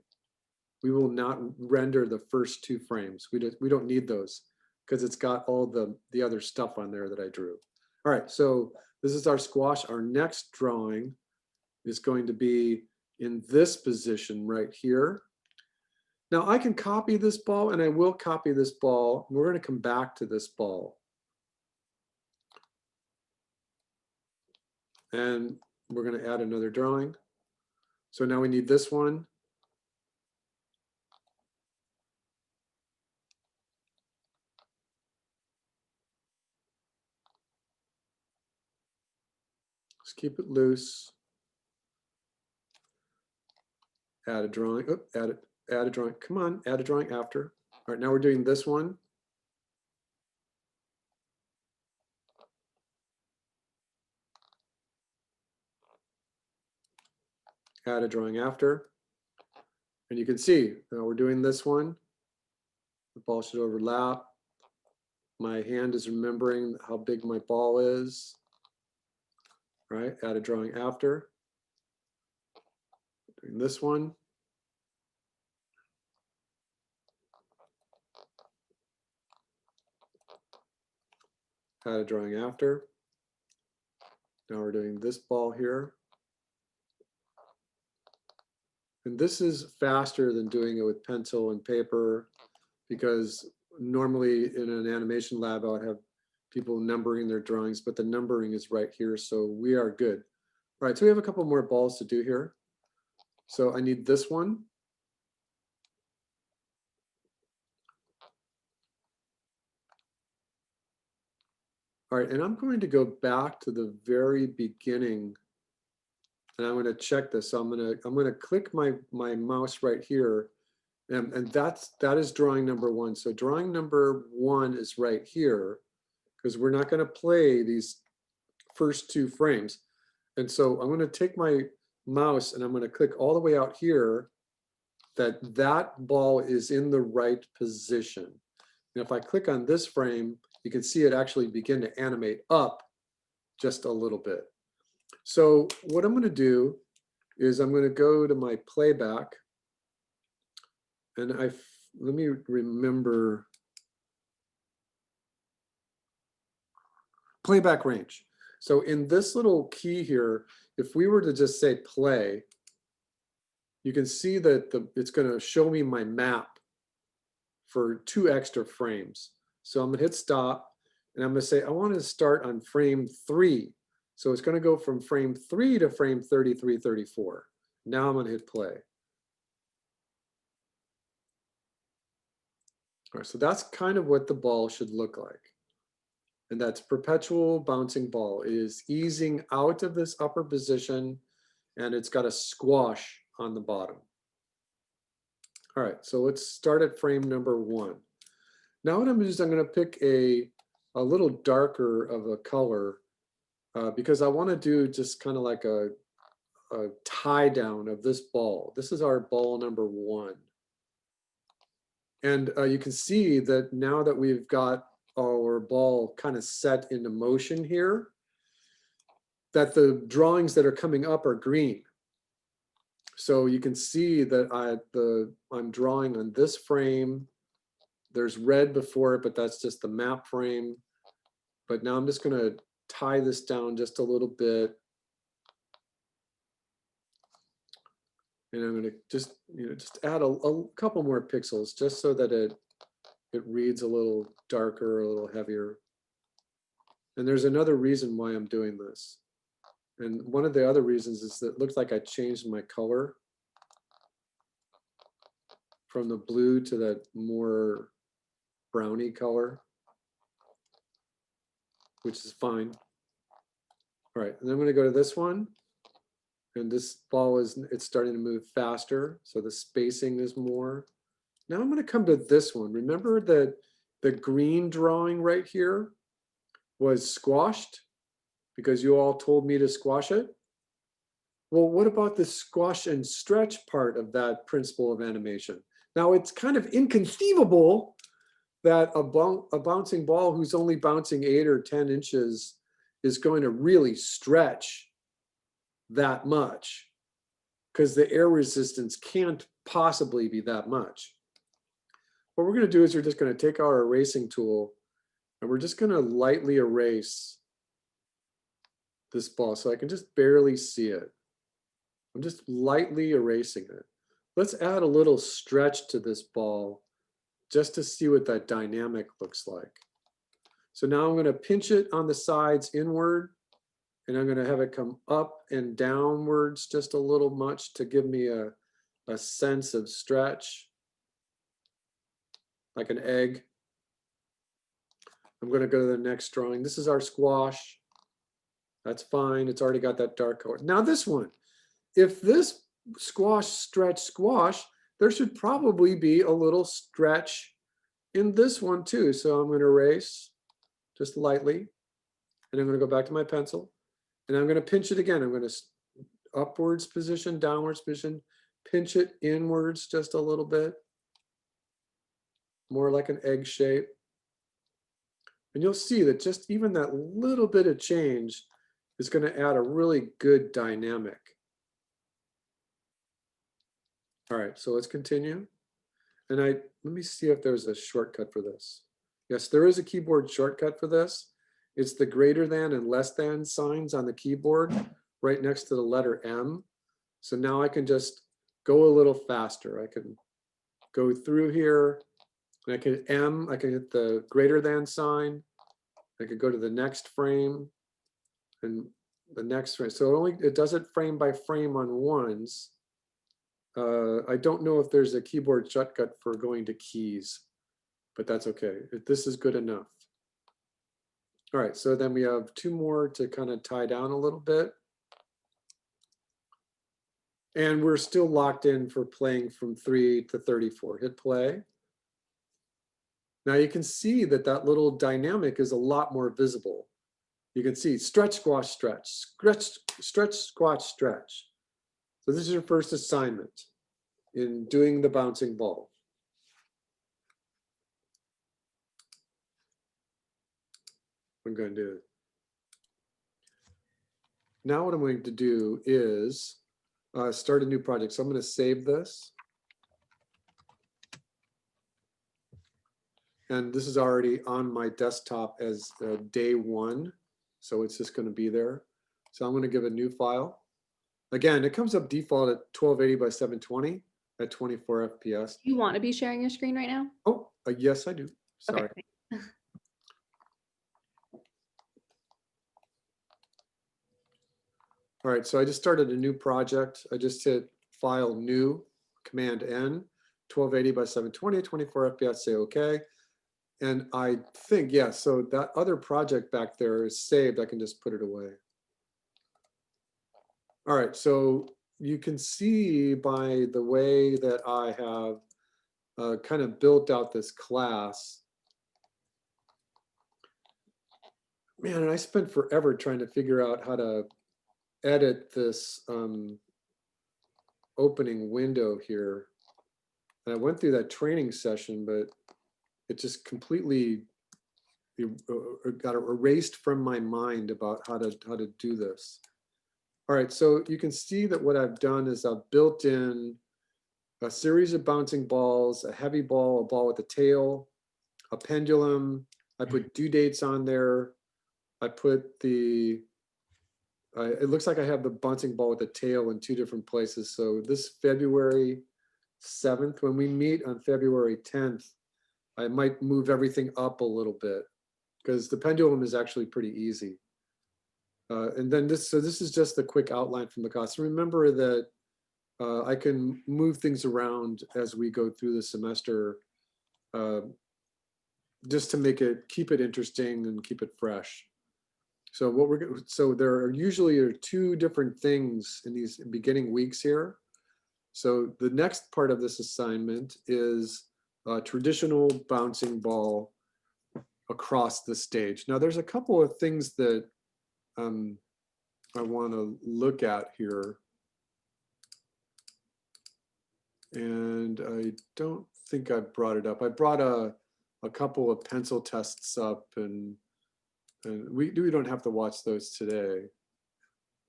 We will not render the first 2 frames. We don't need those because it's got all the other stuff on there that I drew. All right, so this is our squash. Our next drawing is going to be in this position right here. Now I can copy this ball, and I will copy this ball. We're going to come back to this ball. And we're going to add another drawing. So now we need this one. Just keep it loose. Add a drawing. Oh, add a drawing. Come on, add a drawing after. All right, now we're doing this one. Add a drawing after. And you can see, now we're doing this one. The ball should overlap. My hand is remembering how big my ball is. All right, add a drawing after. Doing this one. Add a drawing after. Now we're doing this ball here. And this is faster than doing it with pencil and paper, because normally in an animation lab, I would have people numbering their drawings, but the numbering is right here, so we are good. All right, so we have a couple more balls to do here. So I need this one. All right, and I'm going to go back to the very beginning, and I'm going to check this. So I'm going to click my mouse right here, and that is drawing number one. So drawing number one is right here, because we're not going to play these first two frames. And so I'm going to take my mouse and I'm going to click all the way out here that ball is in the right position. And if I click on this frame, you can see it actually begin to animate up just a little bit. So what I'm going to do is I'm going to go to my playback, and let me remember playback range. So in this little key here, if we were to just say play, you can see that it's going to show me my map for 2 extra frames. So I'm going to hit stop, and I'm going to say I want to start on frame 3. So it's going to go from frame 3 to frame 33, 34. Now I'm going to hit play. All right, so that's kind of what the ball should look like. And that's perpetual bouncing ball. It is easing out of this upper position, and it's got a squash on the bottom. All right, so let's start at frame number 1. Now what I'm going to do is I'm going to pick a little darker of a color because I want to do just kind of like a tie down of this ball. This is our ball number 1. And you can see that now that we've got our ball kind of set into motion here, that the drawings that are coming up are green. So you can see that I'm drawing on this frame. There's red before it, but that's just the map frame. But now I'm just going to tie this down just a little bit. And I'm going to just add a couple more pixels just so that it reads a little darker, a little heavier. And there's another reason why I'm doing this. And one of the other reasons is that it looks like I changed my color from the blue to that more browny color, which is fine. All right, and then I'm going to go to this one. And this ball it's starting to move faster, so the spacing is more. Now I'm going to come to this one. Remember that the green drawing right here was squashed because you all told me to squash it? Well, what about the squash and stretch part of that principle of animation? Now it's kind of inconceivable that a bouncing ball who's only bouncing 8 or 10 inches is going to really stretch that much, because the air resistance can't possibly be that much. What we're going to do is we're just going to take our erasing tool and we're just going to lightly erase this ball so I can just barely see it. I'm just lightly erasing it. Let's add a little stretch to this ball just to see what that dynamic looks like. So now I'm going to pinch it on the sides inward, and I'm going to have it come up and downwards just a little much to give me a sense of stretch, like an egg. I'm going to go to the next drawing. This is our squash. That's fine. It's already got that dark color. Now this one, if this squash, stretch, squash, there should probably be a little stretch in this one too. So I'm going to erase just lightly, and I'm going to go back to my pencil, and I'm going to pinch it again. I'm going to upwards position, downwards position, pinch it inwards just a little bit, more like an egg shape. And you'll see that just even that little bit of change is going to add a really good dynamic. All right, so let's continue. And let me see if there's a shortcut for this. Yes, there is a keyboard shortcut for this. It's the greater than and less than signs on the keyboard right next to the letter M. So now I can just go a little faster. I can go through here, and I can hit the greater than sign. I could go to the next frame and the next frame. So it does it frame by frame on ones. I don't know if there's a keyboard shortcut for going to keys, but that's okay. This is good enough. All right, so then we have two more to kind of tie down a little bit. And we're still locked in for playing from 3 to 34. Hit play. Now you can see that that little dynamic is a lot more visible. You can see stretch, squash, stretch, stretch, stretch, squash, stretch. So this is your first assignment in doing the bouncing ball. I'm going to do. Now what I'm going to do is start a new project. So I'm going to save this. And this is already on my desktop as day 1. So it's just going to be there. So I'm going to give a new file. Again, it comes up default at 1280 by 720 at 24 FPS. You want to be sharing your screen right now? Oh, yes, I do. Sorry. Okay. All right, so I just started a new project. I just hit File, New, Command N, 1280 by 720, 24 FPS, say OK. And I think, yeah, so that other project back there is saved. I can just put it away. All right, so you can see by the way that I have kind of built out this class. Man, and I spent forever trying to figure out how to edit this opening window here. And I went through that training session, but it just completely got erased from my mind about how to do this. All right, so you can see that what I've done is I've built in a series of bouncing balls, a heavy ball, a ball with a tail, a pendulum. I put due dates on there. I put the, it looks like I have the bouncing ball with the tail in 2 different places. So this February 7th, when we meet on February 10th, I might move everything up a little bit because the pendulum is actually pretty easy. And then this is just a quick outline from the class. Remember that I can move things around as we go through the semester just to keep it interesting and keep it fresh. So there are usually 2 different things in these beginning weeks here. So the next part of this assignment is a traditional bouncing ball across the stage. Now there's a couple of things that I want to look at here. And I don't think I brought it up. I brought a couple of pencil tests up, and we don't have to watch those today.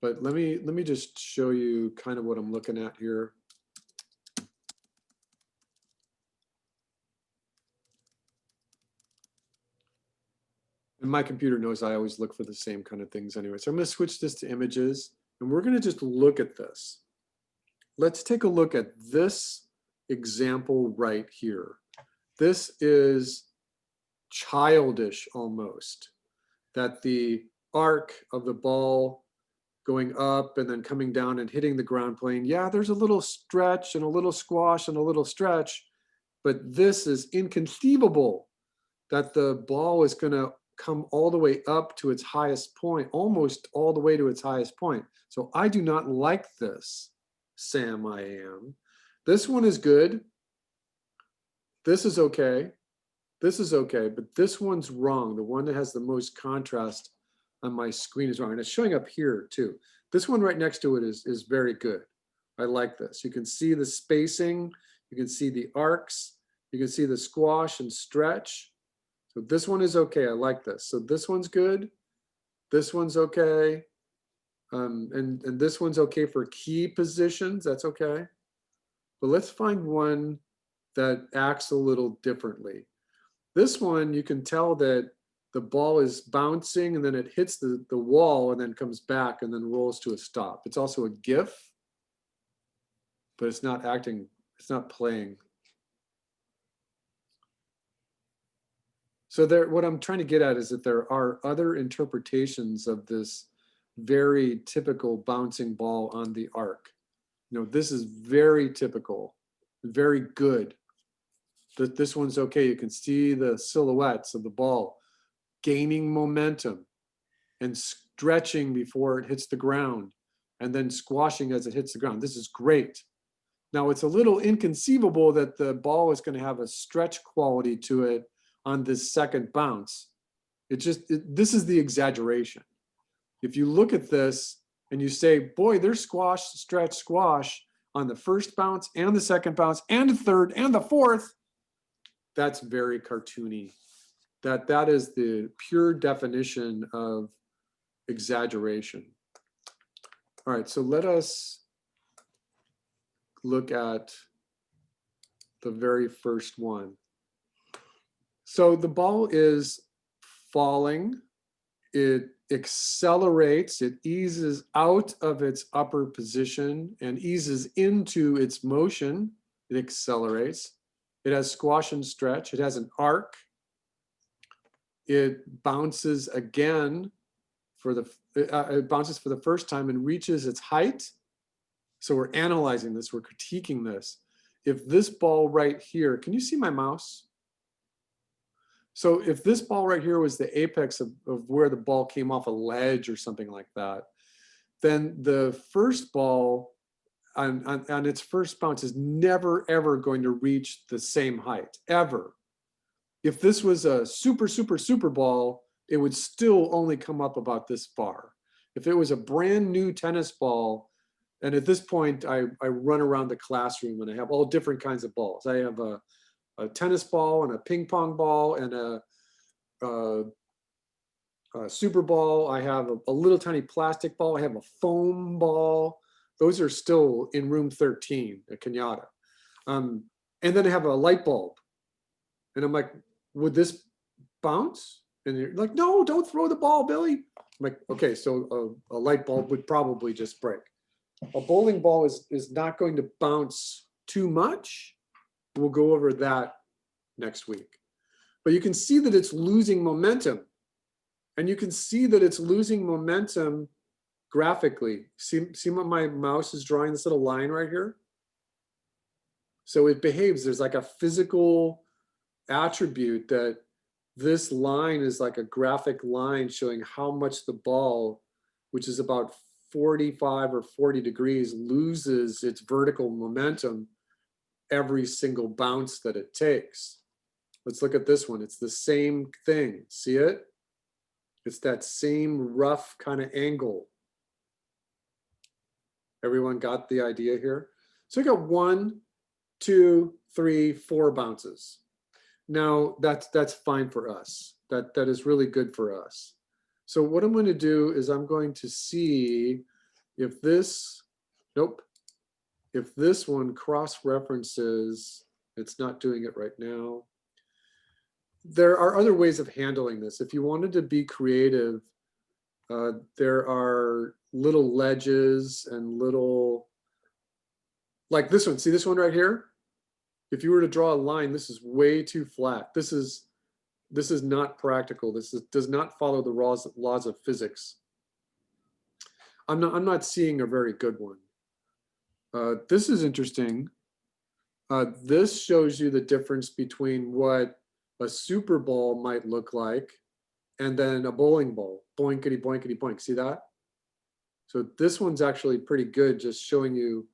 But let me just show you kind of what I'm looking at here. And my computer knows I always look for the same kind of things anyway. So I'm going to switch this to images, and we're going to just look at this. Let's take a look at this example right here. This is childish almost, that the arc of the ball going up and then coming down and hitting the ground plane. Yeah, there's a little stretch and a little squash and a little stretch, but this is inconceivable that the ball is going to come all the way up to its highest point, almost all the way to its highest point. So I do not like this, Sam I am. This one is good. This is okay. This is okay, but this one's wrong. The one that has the most contrast on my screen is wrong. And it's showing up here too. This one right next to it is very good. I like this. You can see the spacing. You can see the arcs. You can see the squash and stretch. So this one is okay. I like this. So this one's good. This one's okay. And this one's okay for key positions. That's okay. But let's find one that acts a little differently. This one, you can tell that the ball is bouncing and then it hits the wall and then comes back and then rolls to a stop. It's also a GIF, but it's not acting, it's not playing. So there, what I'm trying to get at is that there are other interpretations of this very typical bouncing ball on the arc. You know, this is very typical, very good. This one's okay. You can see the silhouettes of the ball gaining momentum and stretching before it hits the ground and then squashing as it hits the ground. This is great. Now it's a little inconceivable that the ball is going to have a stretch quality to it on this second bounce. This is the exaggeration. If you look at this and you say, boy, there's squash, stretch, squash on the first bounce and the second bounce and the third and the fourth, that's very cartoony. That is the pure definition of exaggeration. All right, so let us look at the very first one. So the ball is falling. It accelerates, it eases out of its upper position and eases into its motion. It accelerates. It has squash and stretch. It has an arc. It bounces again for it bounces for the first time and reaches its height. So we're analyzing this, we're critiquing this. If this ball right here, can you see my mouse? So if this ball right here was the apex of where the ball came off a ledge or something like that, then the first ball on its first bounce is never, ever going to reach the same height, ever. If this was a super, super, super ball, it would still only come up about this far. If it was a brand new tennis ball, and at this point, I run around the classroom and I have all different kinds of balls. I have a tennis ball and a ping pong ball and a super ball. I have a little tiny plastic ball. I have a foam ball. Those are still in room 13 at Kenyatta. And then I have a light bulb. And I'm like, would this bounce? And you're like, no, don't throw the ball, Billy. I'm like, okay, so a light bulb would probably just break. A bowling ball is not going to bounce too much. We'll go over that next week. But you can see that it's losing momentum. And you can see that it's losing momentum graphically. See what my mouse is drawing, this little line right here? So it behaves, there's like a physical attribute that this line is like a graphic line showing how much the ball, which is about 45 or 40 degrees, loses its vertical momentum every single bounce that it takes. Let's look at this one. It's the same thing. See it? It's that same rough kind of angle. Everyone got the idea here? So I got 1, 2, 3, 4 bounces. Now that's fine for us. That is really good for us. So what I'm going to do is I'm going to see if this, nope, if this one cross-references, it's not doing it right now. There are other ways of handling this. If you wanted to be creative, there are little ledges and little, like this one, see this one right here? If you were to draw a line, this is way too flat. This is not practical. Does not follow the laws of physics. I'm not seeing a very good one. This is interesting. This shows you the difference between what a super ball might look like and then a bowling ball, boinkity, boinkity, boink. See that? So this one's actually pretty good, just showing you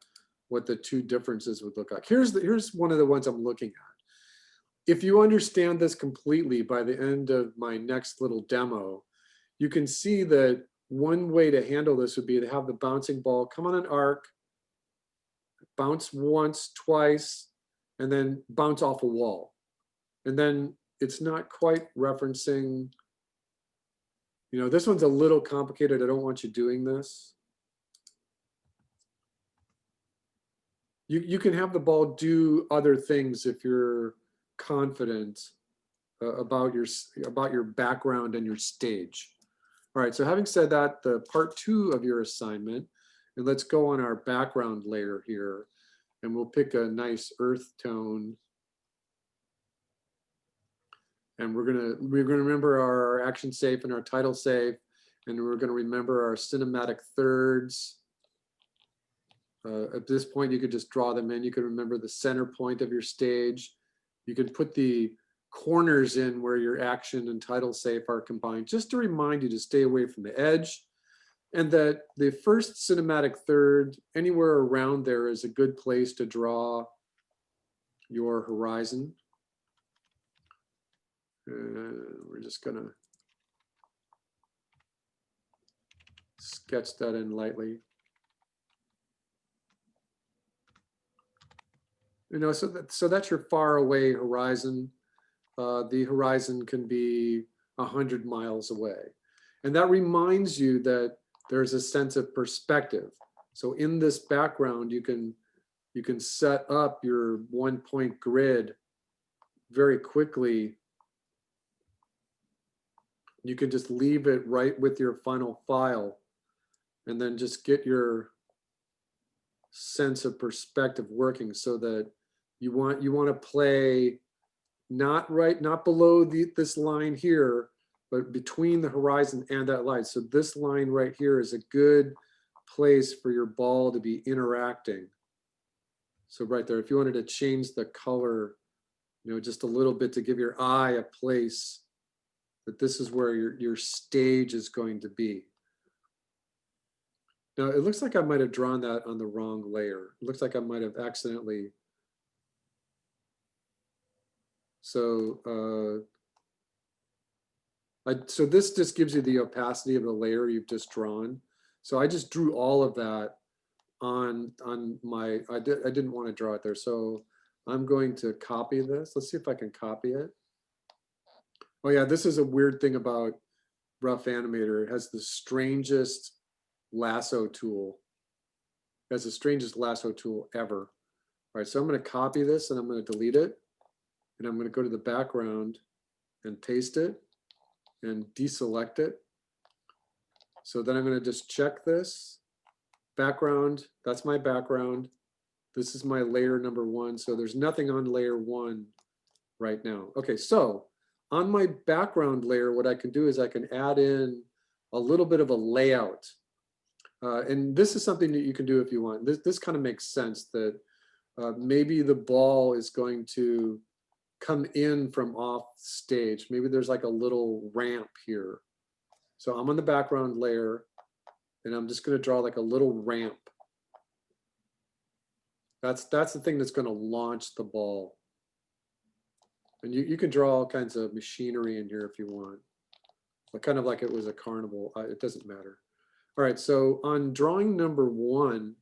what the two differences would look like. Here's one of the ones I'm looking at. If you understand this completely by the end of my next little demo, you can see that one way to handle this would be to have the bouncing ball come on an arc, bounce once, twice, and then bounce off a wall. And then it's not quite referencing, you know, this one's a little complicated. I don't want you doing this. You can have the ball do other things if you're confident about your background and your stage. All right, so having said that, the part 2 of your assignment, and let's go on our background layer here, and we'll pick a nice earth tone. And we're gonna remember our action safe and our title safe, and we're gonna remember our cinematic thirds. At this point, you could just draw them in. You can remember the center point of your stage. You can put the corners in where your action and title safe are combined, just to remind you to stay away from the edge. And that the first cinematic third, anywhere around there, is a good place to draw your horizon. We're just gonna sketch that in lightly. You know, so that's your far away horizon. The horizon can be 100 miles away. And that reminds you that there's a sense of perspective. So in this background, you can set up your 1-point grid very quickly. You can just leave it right with your final file and then just get your sense of perspective working, so that you want to play not below this line here, but between the horizon and that line. So this line right here is a good place for your ball to be interacting. So right there, if you wanted to change the color, you know, just a little bit to give your eye a place that this is where your stage is going to be. Now, it looks like I might have drawn that on the wrong layer. It looks like I might have accidentally. So, so this just gives you the opacity of the layer you've just drawn. So I just drew all of that on my, I didn't want to draw it there. So I'm going to copy this. Let's see if I can copy it. Oh yeah, this is a weird thing about Rough Animator. It has the strangest lasso tool. It has the strangest lasso tool ever. All right, so I'm going to copy this and I'm going to delete it. And I'm going to go to the background and paste it and deselect it. So then I'm going to just check this. Background, that's my background. This is my layer number 1. So there's nothing on layer 1 right now. Okay, so on my background layer, what I can do is I can add in a little bit of a layout. And this is something that you can do if you want. This kind of makes sense that maybe the ball is going to come in from off stage. Maybe there's like a little ramp here. So I'm on the background layer and I'm just going to draw like a little ramp. That's the thing that's going to launch the ball. And you can draw all kinds of machinery in here if you want. But kind of like it was a carnival. It doesn't matter. All right, so on drawing number 1,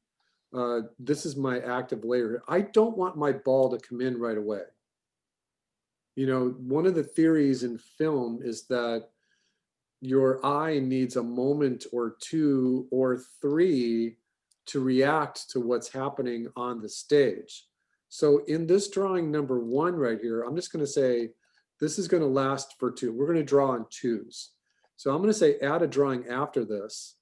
this is my active layer. I don't want my ball to come in right away. You know, one of the theories in film is that your eye needs a moment or 2 or 3 to react to what's happening on the stage. So in this drawing number 1 right here, I'm just going to say this is going to last for 2. We're going to draw on 2s. So I'm going to say add a drawing after this.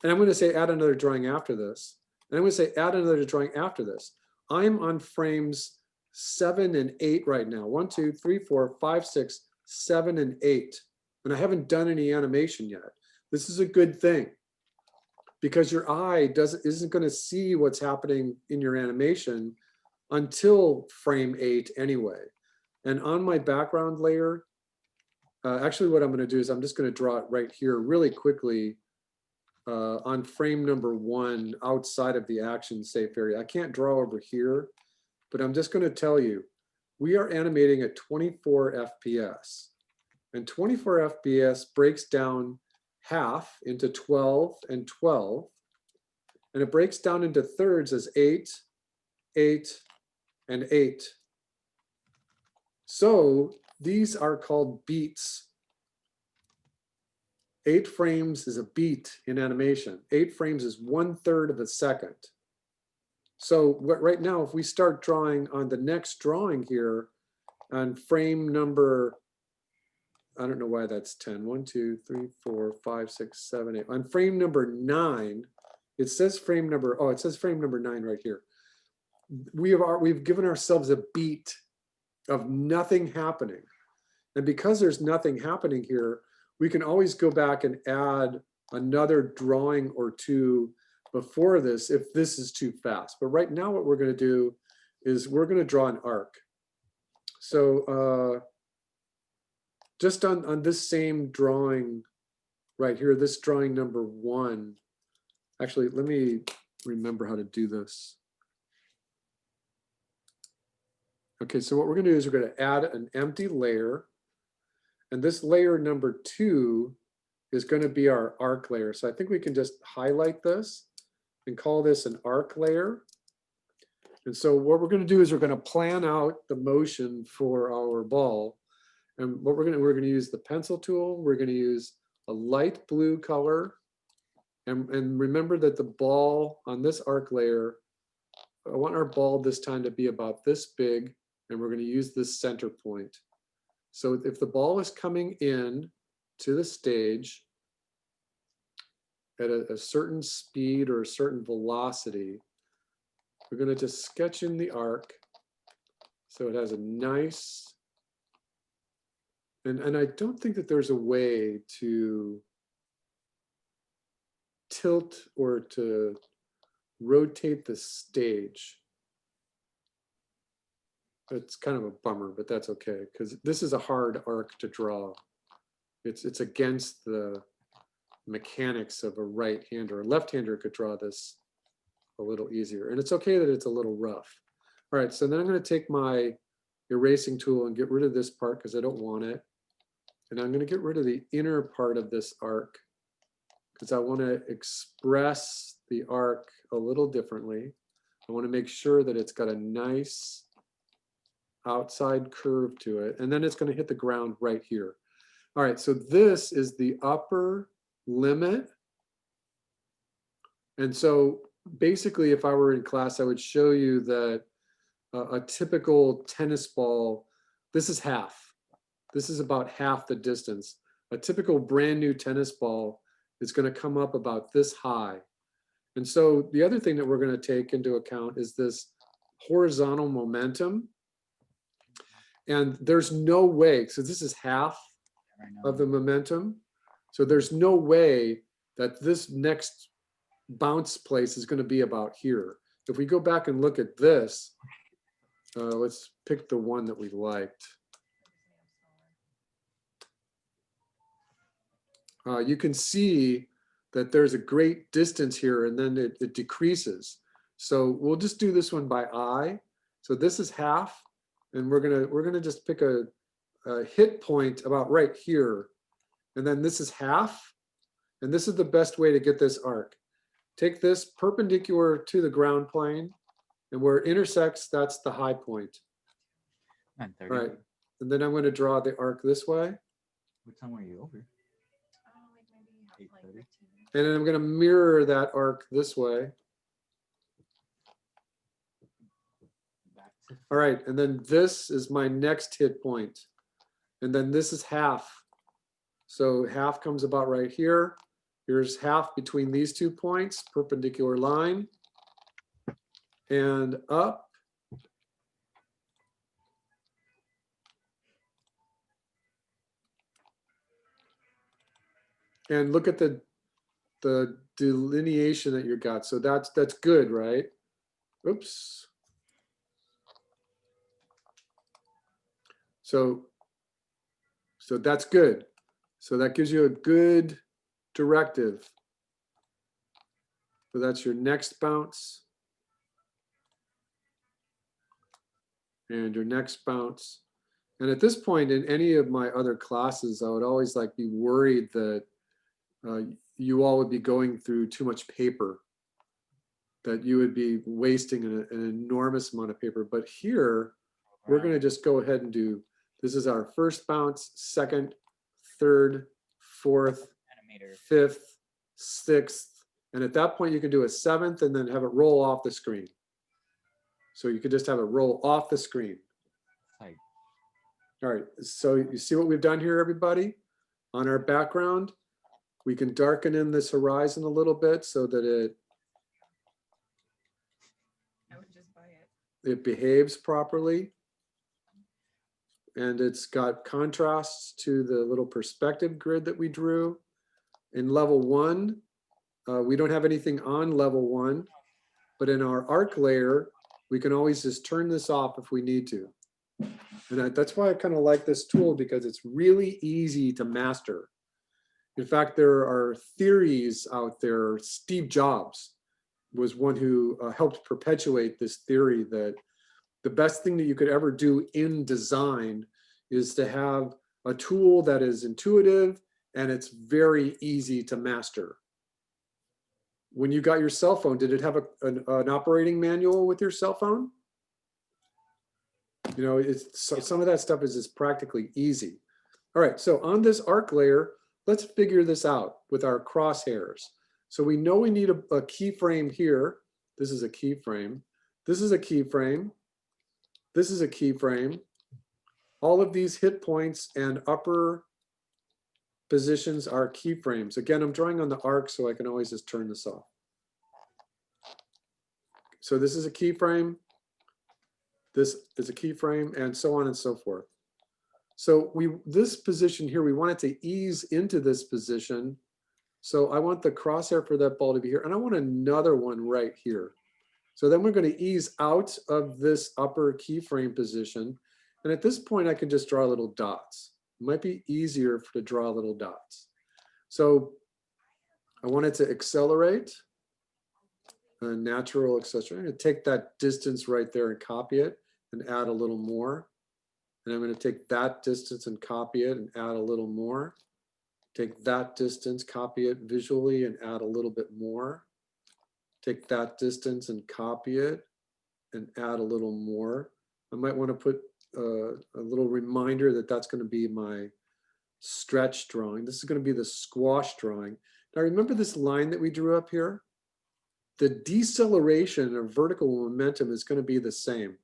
And I'm going to say add another drawing after this. And I'm going to say add another drawing after this. I'm on frames 7 and 8 right now. 1, 2, 3, 4, 5, 6, 7, and 8. And I haven't done any animation yet. This is a good thing because your eye isn't going to see what's happening in your animation until frame 8 anyway. And on my background layer, Actually, what I'm going to do is I'm just going to draw it right here really quickly on frame number 1 outside of the action safe area. I can't draw over here, but I'm just going to tell you, we are animating at 24 FPS. And 24 FPS breaks down half into 12 and 12. And it breaks down into thirds as 8, 8, and 8. So these are called beats. 8 frames is a beat in animation. 8 frames is 1/3 of a second. So right now, if we start drawing on the next drawing here on frame number, I don't know why that's 10. 1, 2, 3, 4, 5, 6, 7, 8. On frame number 9, it says frame number, oh, it says frame number 9 right here. We've given ourselves a beat of nothing happening. And because there's nothing happening here, we can always go back and add another drawing or two before this if this is too fast. But right now what we're going to do is we're going to draw an arc. So just on this same drawing right here, this drawing number 1, actually, let me remember how to do this. Okay, so what we're going to do is we're going to add an empty layer. And this layer number 2 is going to be our arc layer. So I think we can just highlight this and call this an arc layer. And so what we're going to do is we're going to plan out the motion for our ball. And what we're going to use the pencil tool. We're going to use a light blue color. And remember that the ball on this arc layer, I want our ball this time to be about this big. And we're going to use this center point. So if the ball is coming in to the stage at a certain speed or a certain velocity, we're going to just sketch in the arc so it has a nice, and I don't think that there's a way to tilt or to rotate the stage. It's kind of a bummer, but that's okay, because this is a hard arc to draw. It's against the mechanics of a right-hander. A left-hander could draw this a little easier. And it's okay that it's a little rough. All right, so then I'm going to take my erasing tool and get rid of this part because I don't want it. And I'm going to get rid of the inner part of this arc because I want to express the arc a little differently. I want to make sure that it's got a nice outside curve to it, and then it's going to hit the ground right here. All right, so this is the upper limit. And so basically, if I were in class, I would show you that a typical tennis ball, this is half. This is about half the distance. A typical brand new tennis ball is going to come up about this high. And so the other thing that we're going to take into account is this horizontal momentum. And there's no way, so this is half of the momentum. So there's no way that this next bounce place is going to be about here. If we go back and look at this, let's pick the one that we liked. You can see that there's a great distance here and then it decreases. So we'll just do this one by eye. So this is half. And we're gonna just pick a hit point about right here, and then this is half, and this is the best way to get this arc. Take this perpendicular to the ground plane, and where it intersects, that's the high point. 9:30. Right, and then I'm going to draw the arc this way. What time were you over? Like 8:30. And then I'm going to mirror that arc this way. All right, and then this is my next hit point. And then this is half. So half comes about right here. Here's half between these 2 points, perpendicular line. And up. And look at the delineation that you got. So that's good, right? Oops. So that's good. So that gives you a good directive. So that's your next bounce. And your next bounce. And at this point in any of my other classes, I would always like be worried that you all would be going through too much paper, that you would be wasting an enormous amount of paper. But here, we're going to just go ahead and do, this is our first bounce, second, third, fourth, fifth, sixth. And at that point, you can do a seventh and then have it roll off the screen. So you could just have it roll off the screen. All right, so you see what we've done here, everybody? On our background, we can darken in this horizon a little bit so that I would just buy it. it behaves properly. And it's got contrasts to the little perspective grid that we drew. In level 1, we don't have anything on level 1, but in our arc layer, we can always just turn this off if we need to. And that's why I kind of like this tool, because it's really easy to master. In fact, there are theories out there. Steve Jobs was one who helped perpetuate this theory that the best thing that you could ever do in design is to have a tool that is intuitive and it's very easy to master. When you got your cell phone, did it have an operating manual with your cell phone? You know, some of that stuff is just practically easy. All right, so on this arc layer, let's figure this out with our crosshairs. So we know we need a keyframe here. This is a keyframe. This is a keyframe. This is a keyframe. All of these hit points and upper positions are keyframes. Again, I'm drawing on the arc, so I can always just turn this off. So this is a keyframe. This is a keyframe, and so on and so forth. So this position here, we want it to ease into this position. So I want the crosshair for that ball to be here, and I want another one right here. So then we're going to ease out of this upper keyframe position. And at this point, I can just draw little dots. It might be easier to draw little dots. So I want it to accelerate. A natural acceleration. I'm going to take that distance right there and copy it and add a little more. And I'm going to take that distance and copy it and add a little more. Take that distance, copy it visually and add a little bit more. Take that distance and copy it and add a little more. I might want to put a little reminder that that's going to be my stretch drawing. This is going to be the squash drawing. Now remember this line that we drew up here? The deceleration of vertical momentum is going to be the same.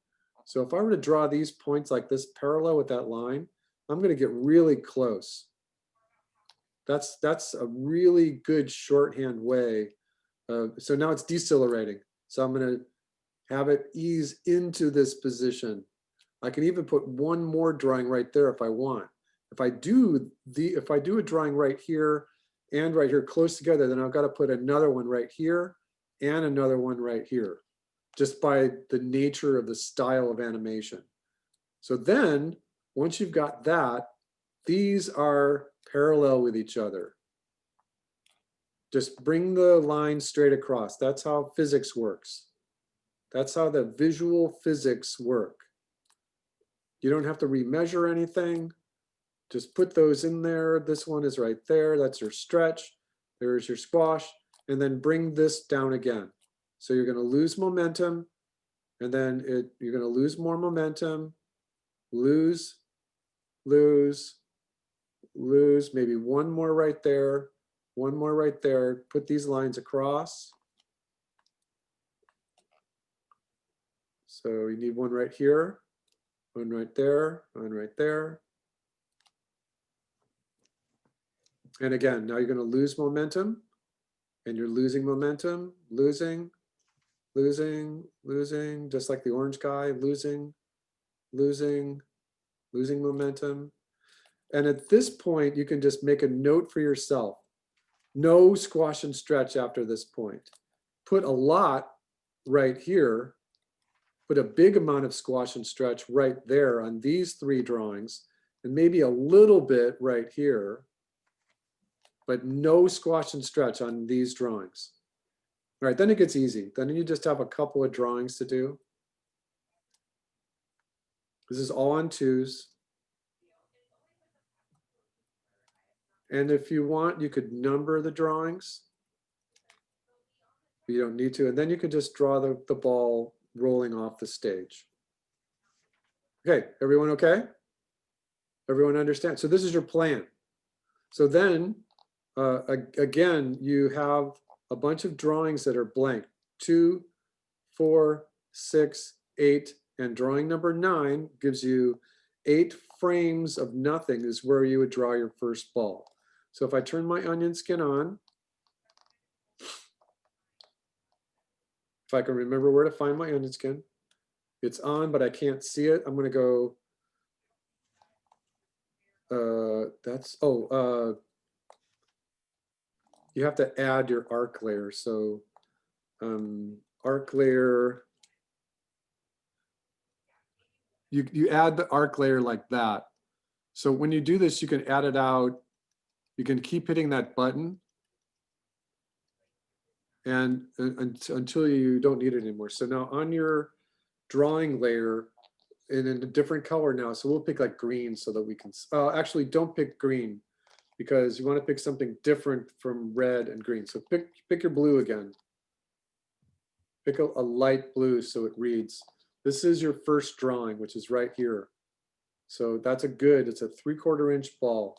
So if I were to draw these points like this parallel with that line, I'm going to get really close. That's a really good shorthand way. So now it's decelerating. So I'm going to have it ease into this position. I can even put one more drawing right there if I want. If I do a drawing right here and right here close together, then I've got to put another one right here and another one right here, just by the nature of the style of animation. So then, once you've got that, these are parallel with each other. Just bring the line straight across. That's how physics works. That's how the visual physics work. You don't have to remeasure anything. Just put those in there. This one is right there. That's your stretch. There's your squash. And then bring this down again. So you're going to lose momentum, and then you're going to lose more momentum, lose, maybe one more right there, one more right there. Put these lines across. So you need one right here, one right there, one right there. And again, now you're going to lose momentum. And you're losing momentum, losing, just like the orange guy, losing momentum. And at this point, you can just make a note for yourself. No squash and stretch after this point. Put a lot right here. Put a big amount of squash and stretch right there on these three drawings. and maybe a little bit right here, but no squash and stretch on these drawings. All right, then it gets easy. Then you just have a couple of drawings to do. This is all on 2s. And if you want, you could number the drawings. You don't need to. And then you can just draw the ball rolling off the stage. Okay, everyone okay? Everyone understand? So this is your plan. So then, again, you have a bunch of drawings that are blank. 2, 4, 6, 8, and drawing number 9 gives you 8 frames of nothing is where you would draw your first ball. So if I turn my onion skin on, if I can remember where to find my onion skin, it's on, but I can't see it. I'm going to go, you have to add your arc layer. So arc layer, you add the arc layer like that. So when you do this, you can add it out. You can keep hitting that button and until you don't need it anymore. So now on your drawing layer, and in a different color now, so we'll pick like green so that we can, actually don't pick green because you want to pick something different from red and green. So pick your blue again. Pick a light blue so it reads. This is your first drawing, which is right here. So that's it's a 3/4 inch ball.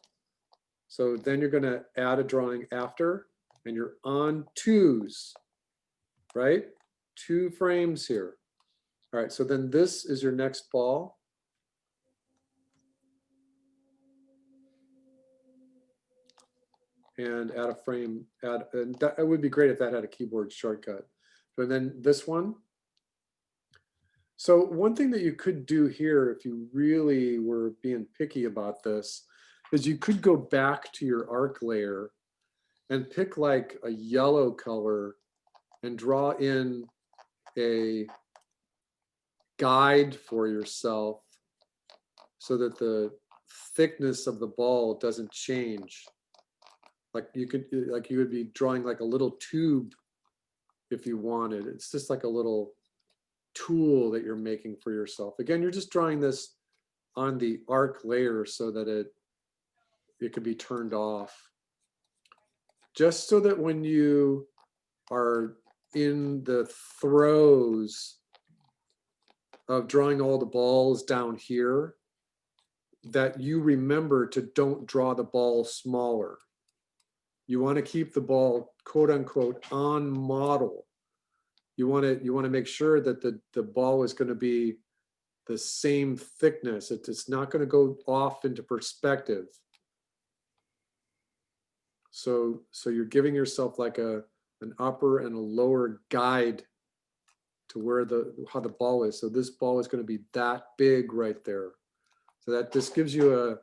So then you're going to add a drawing after, and you're on 2s, right? 2 frames here. All right, so then this is your next ball. And add a frame, and that, it would be great if that had a keyboard shortcut. But then this one. So one thing that you could do here, if you really were being picky about this, is you could go back to your arc layer and pick like a yellow color and draw in a guide for yourself so that the thickness of the ball doesn't change. Like you would be drawing like a little tube if you wanted. It's just like a little tool that you're making for yourself. Again, you're just drawing this on the arc layer so that it could be turned off. Just so that when you are in the throes of drawing all the balls down here, that you remember to don't draw the ball smaller. You want to keep the ball, quote unquote, on model. You want to make sure that the ball is going to be the same thickness. It's not going to go off into perspective. So you're giving yourself like an upper and a lower guide to where how the ball is. So this ball is going to be that big right there. So that this gives you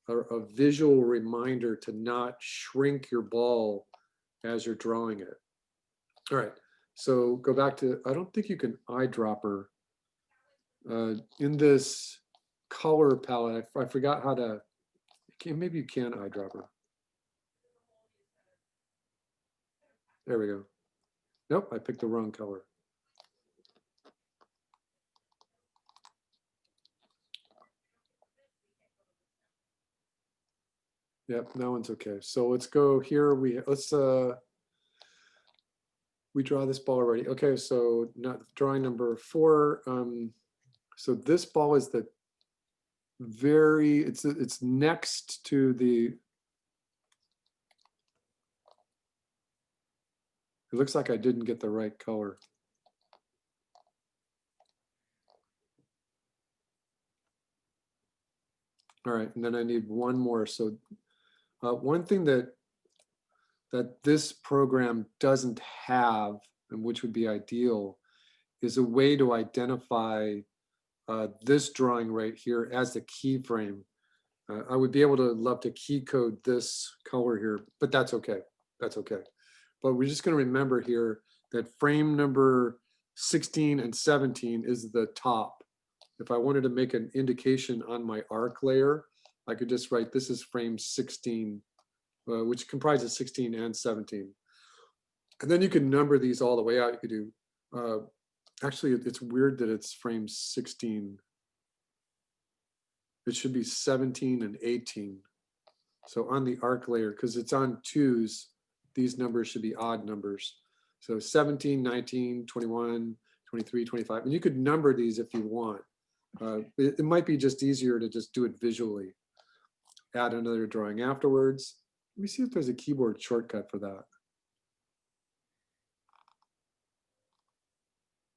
a visual reminder to not shrink your ball as you're drawing it. All right, so go back to, I don't think you can eyedropper. In this color palette, I forgot how to, maybe you can eyedropper. There we go. Nope, I picked the wrong color. Yep, that one's okay. So let's go here. We draw this ball already. Okay, so not drawing number 4. So this ball is the it's next to the. It looks like I didn't get the right color. All right, and then I need one more. So one thing that this program doesn't have, and which would be ideal, is a way to identify this drawing right here as the keyframe. I would be able to love to key code this color here, but that's okay. That's okay. But we're just going to remember here that frame number 16 and 17 is the top. If I wanted to make an indication on my arc layer, I could just write, this is frame 16, which comprises 16 and 17. And then you can number these all the way out. You could do, actually, it's weird that it's frame 16. It should be 17 and 18. So on the arc layer, because it's on 2s, these numbers should be odd numbers. So 17, 19, 21, 23, 25. And you could number these if you want. It might be just easier to just do it visually. Add another drawing afterwards. Let me see if there's a keyboard shortcut for that.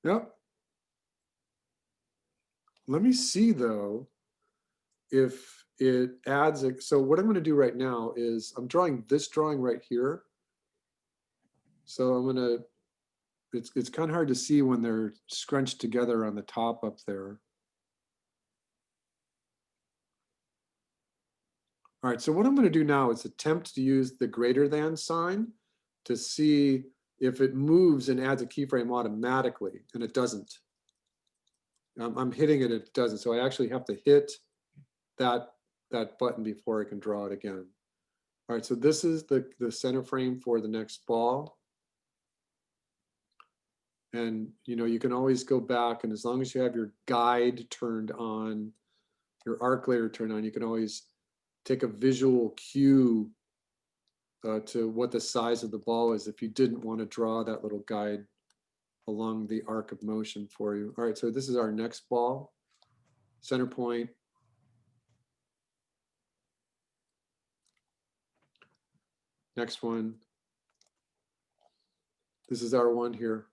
Yep. Let me see though, if it adds a, so what I'm going to do right now is I'm drawing this drawing right here. So I'm going to, it's kind of hard to see when they're scrunched together on the top up there. All right, so what I'm going to do now is attempt to use the greater than sign to see if it moves and adds a keyframe automatically, and it doesn't. I'm hitting it, it doesn't. So I actually have to hit that button before I can draw it again. All right, so this is the center frame for the next ball. And you know, you can always go back, and as long as you have your guide turned on, your arc layer turned on, you can always take a visual cue to what the size of the ball is if you didn't want to draw that little guide along the arc of motion for you. All right, so this is our next ball, center point. Next one. This is our one here.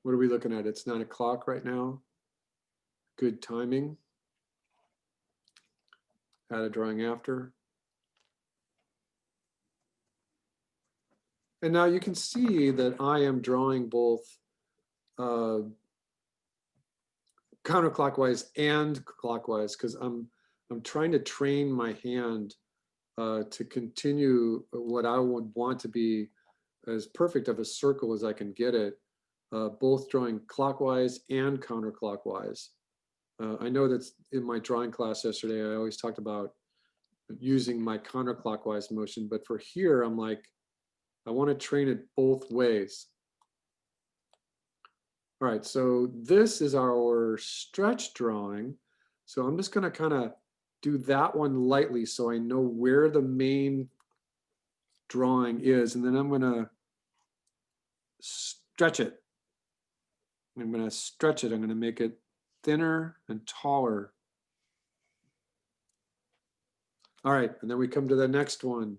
What are we looking at? It's 9 o'clock right now. Good timing. Add a drawing after. And now you can see that I am drawing both counterclockwise and clockwise, because I'm trying to train my hand to continue what I would want to be as perfect of a circle as I can get it, both drawing clockwise and counterclockwise. I know that in my drawing class yesterday, I always talked about using my counterclockwise motion, but for here, I'm like, I want to train it both ways. All right, so this is our stretch drawing. So I'm just going to kind of do that one lightly so I know where the main drawing is, and then I'm going to stretch it. I'm going to stretch it. I'm going to make it thinner and taller. All right, and then we come to the next one.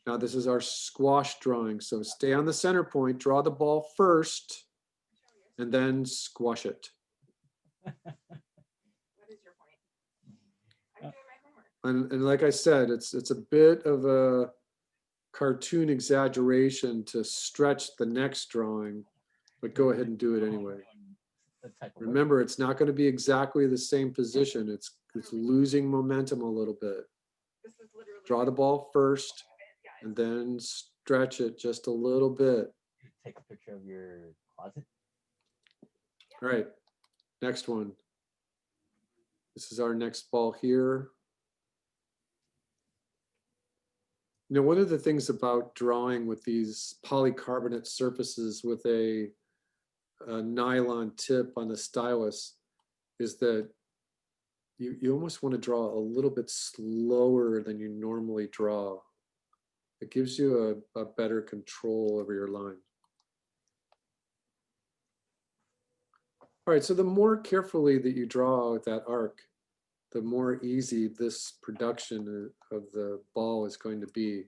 Now this is our squash drawing. So stay on the center point, draw the ball first, and then squash it. What is your point? I'm doing my homework. And like I said, it's a bit of a cartoon exaggeration to stretch the next drawing, but go ahead and do it anyway. Remember, it's not going to be exactly the same position. It's losing momentum a little bit. This is literally Draw the ball first and then stretch it just a little bit. Take a picture of your closet. All right, next one. This is our next ball here. You know, one of the things about drawing with these polycarbonate surfaces with a nylon tip on the stylus is that you almost want to draw a little bit slower than you normally draw. It gives you a better control over your line. All right, so the more carefully that you draw that arc, the more easy this production of the ball is going to be.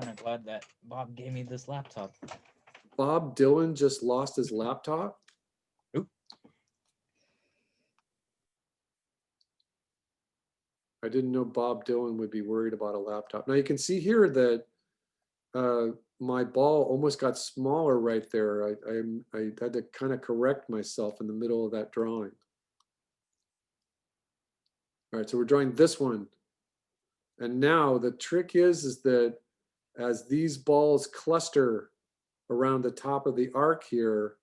Kind of glad that Bob gave me this laptop. Bob Dylan just lost his laptop? Oop. I didn't know Bob Dylan would be worried about a laptop. Now you can see here that my ball almost got smaller right there. I had to kind of correct myself in the middle of that drawing. All right, so we're drawing this one. And now the trick is that as these balls cluster around the top of the arc here,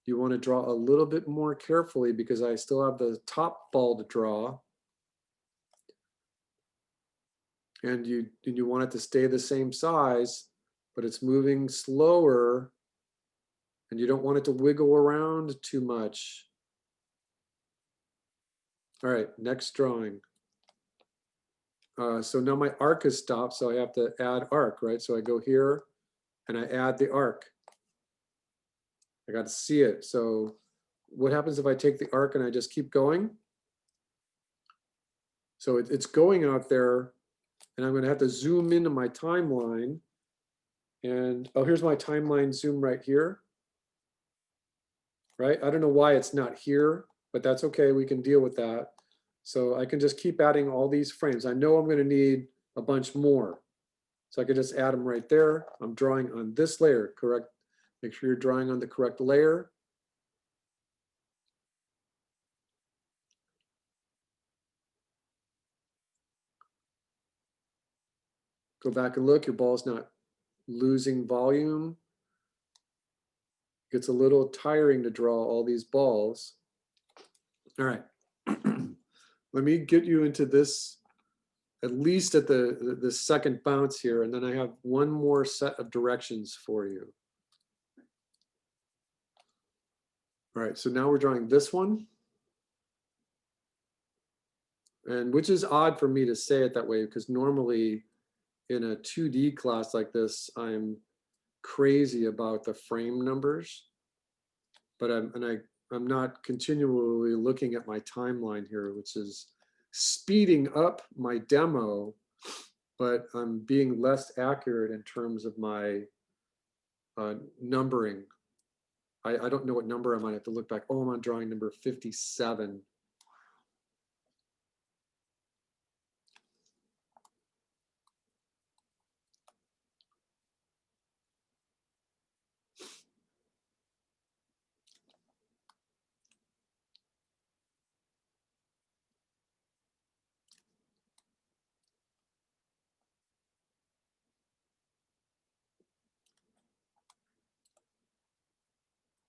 you want to draw a little bit more carefully because I still have the top ball to draw. And you want it to stay the same size, but it's moving slower and you don't want it to wiggle around too much. All right, next drawing. So now my arc is stopped, so I have to add arc, right? So I go here and I add the arc. I got to see it. So what happens if I take the arc and I just keep going? So it's going out there, and I'm going to have to zoom into my timeline. And oh, here's my timeline zoom right here. Right? I don't know why it's not here, but that's okay. We can deal with that. So I can just keep adding all these frames. I know I'm going to need a bunch more. So I can just add them right there. I'm drawing on this layer, correct? Make sure you're drawing on the correct layer. Go back and look, your ball's not losing volume. Gets a little tiring to draw all these balls. All right, let me get you into this, at least at the second bounce here, and then I have one more set of directions for you. All right, so now we're drawing this one. And which is odd for me to say it that way, because normally in a 2D class like this, I'm crazy about the frame numbers, but I'm not continually looking at my timeline here, which is speeding up my demo, but I'm being less accurate in terms of my numbering. I don't know what number I might have to look back. Oh, I'm on drawing number 57.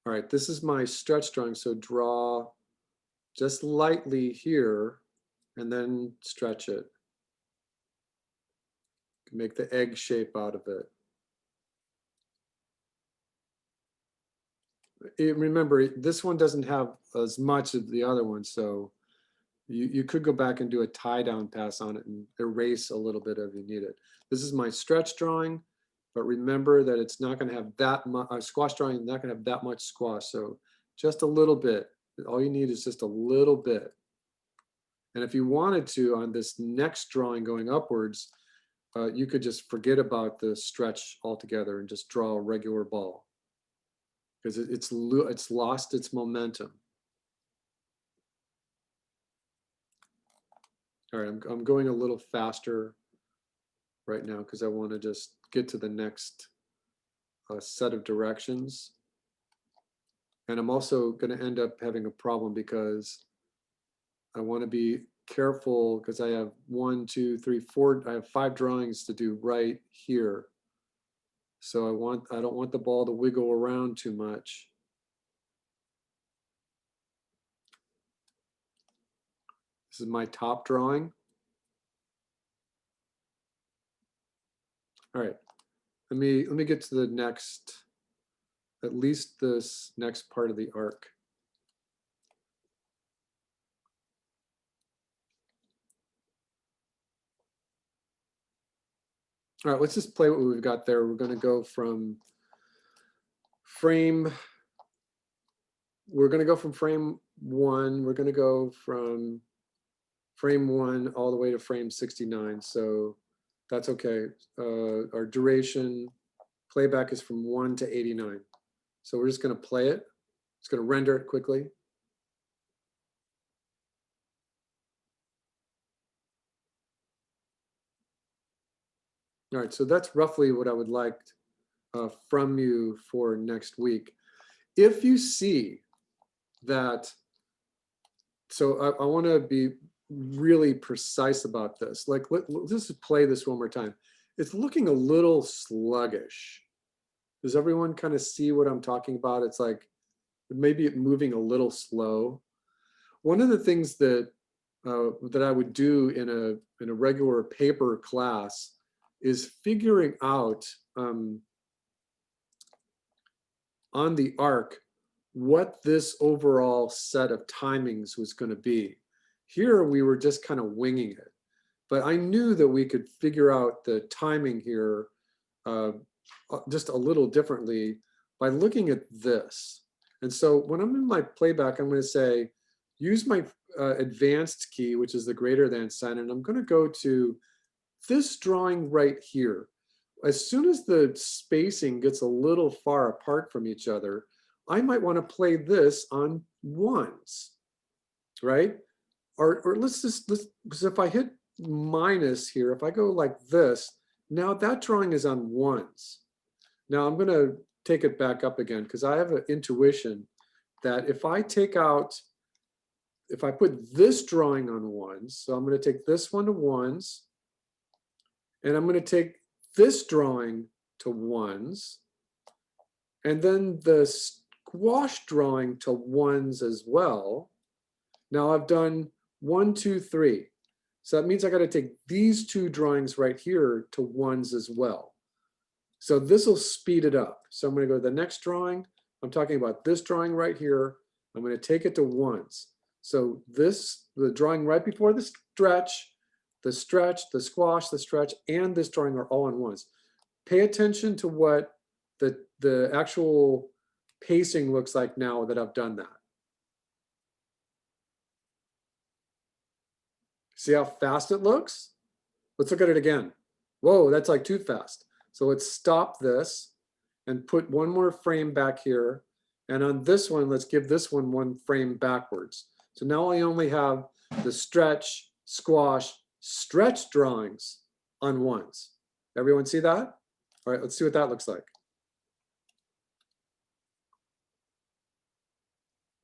All right, this is my stretch drawing. So draw just lightly here and then stretch it. Make the egg shape out of it. Remember, this one doesn't have as much of the other one, so you could go back and do a tie down pass on it and erase a little bit if you need it. This is my stretch drawing, but remember that it's not going to have that much, squash drawing is not going to have that much squash, so just a little bit. All you need is just a little bit. And if you wanted to, on this next drawing going upwards, you could just forget about the stretch altogether and just draw a regular ball, because it's lost its momentum. All right, I'm going a little faster right now because I want to just get to the next set of directions. And I'm also going to end up having a problem because I want to be careful because I have 1, 2, 3, 4, I have 5 drawings to do right here. So I don't want the ball to wiggle around too much. This is my top drawing. All right, let me get to the next, at least this next part of the arc. All right, let's just play what we've got there. We're going to go from frame 1. We're going to go from frame 1 all the way to frame 69. So that's okay. Our duration playback is from 1 to 89. So we're just going to play it. It's going to render it quickly. All right, so that's roughly what I would like from you for next week. If you see that, so I want to be really precise about this. Like, let's just play this one more time. It's looking a little sluggish. Does everyone kind of see what I'm talking about? It's like maybe moving a little slow. One of the things that that I would do in a regular paper class is figuring out on the arc what this overall set of timings was going to be. Here we were just kind of winging it, but I knew that we could figure out the timing here just a little differently by looking at this. And so when I'm in my playback, I'm going to say, use my advanced key, which is the greater than sign, and I'm going to go to this drawing right here. As soon as the spacing gets a little far apart from each other, I might want to play this on ones, right? Or because if I hit minus here, if I go like this, now that drawing is on ones. Now I'm going to take it back up again because I have an intuition that if I put this drawing on ones, so I'm going to take this one to ones, and I'm going to take this drawing to ones, and then the squash drawing to ones as well. Now I've done 1, 2, 3. So that means I got to take these two drawings right here to ones as well. So this will speed it up. So I'm going to go to the next drawing. I'm talking about this drawing right here. I'm going to take it to ones. So this, the drawing right before the stretch, the squash, the stretch, and this drawing are all on ones. Pay attention to what the actual pacing looks like now that I've done that. See how fast it looks? Let's look at it again. Whoa, that's like too fast. So let's stop this and put one more frame back here. And on this one, let's give this one frame backwards. So now I only have the stretch, squash, stretch drawings on ones. Everyone see that? All right, let's see what that looks like.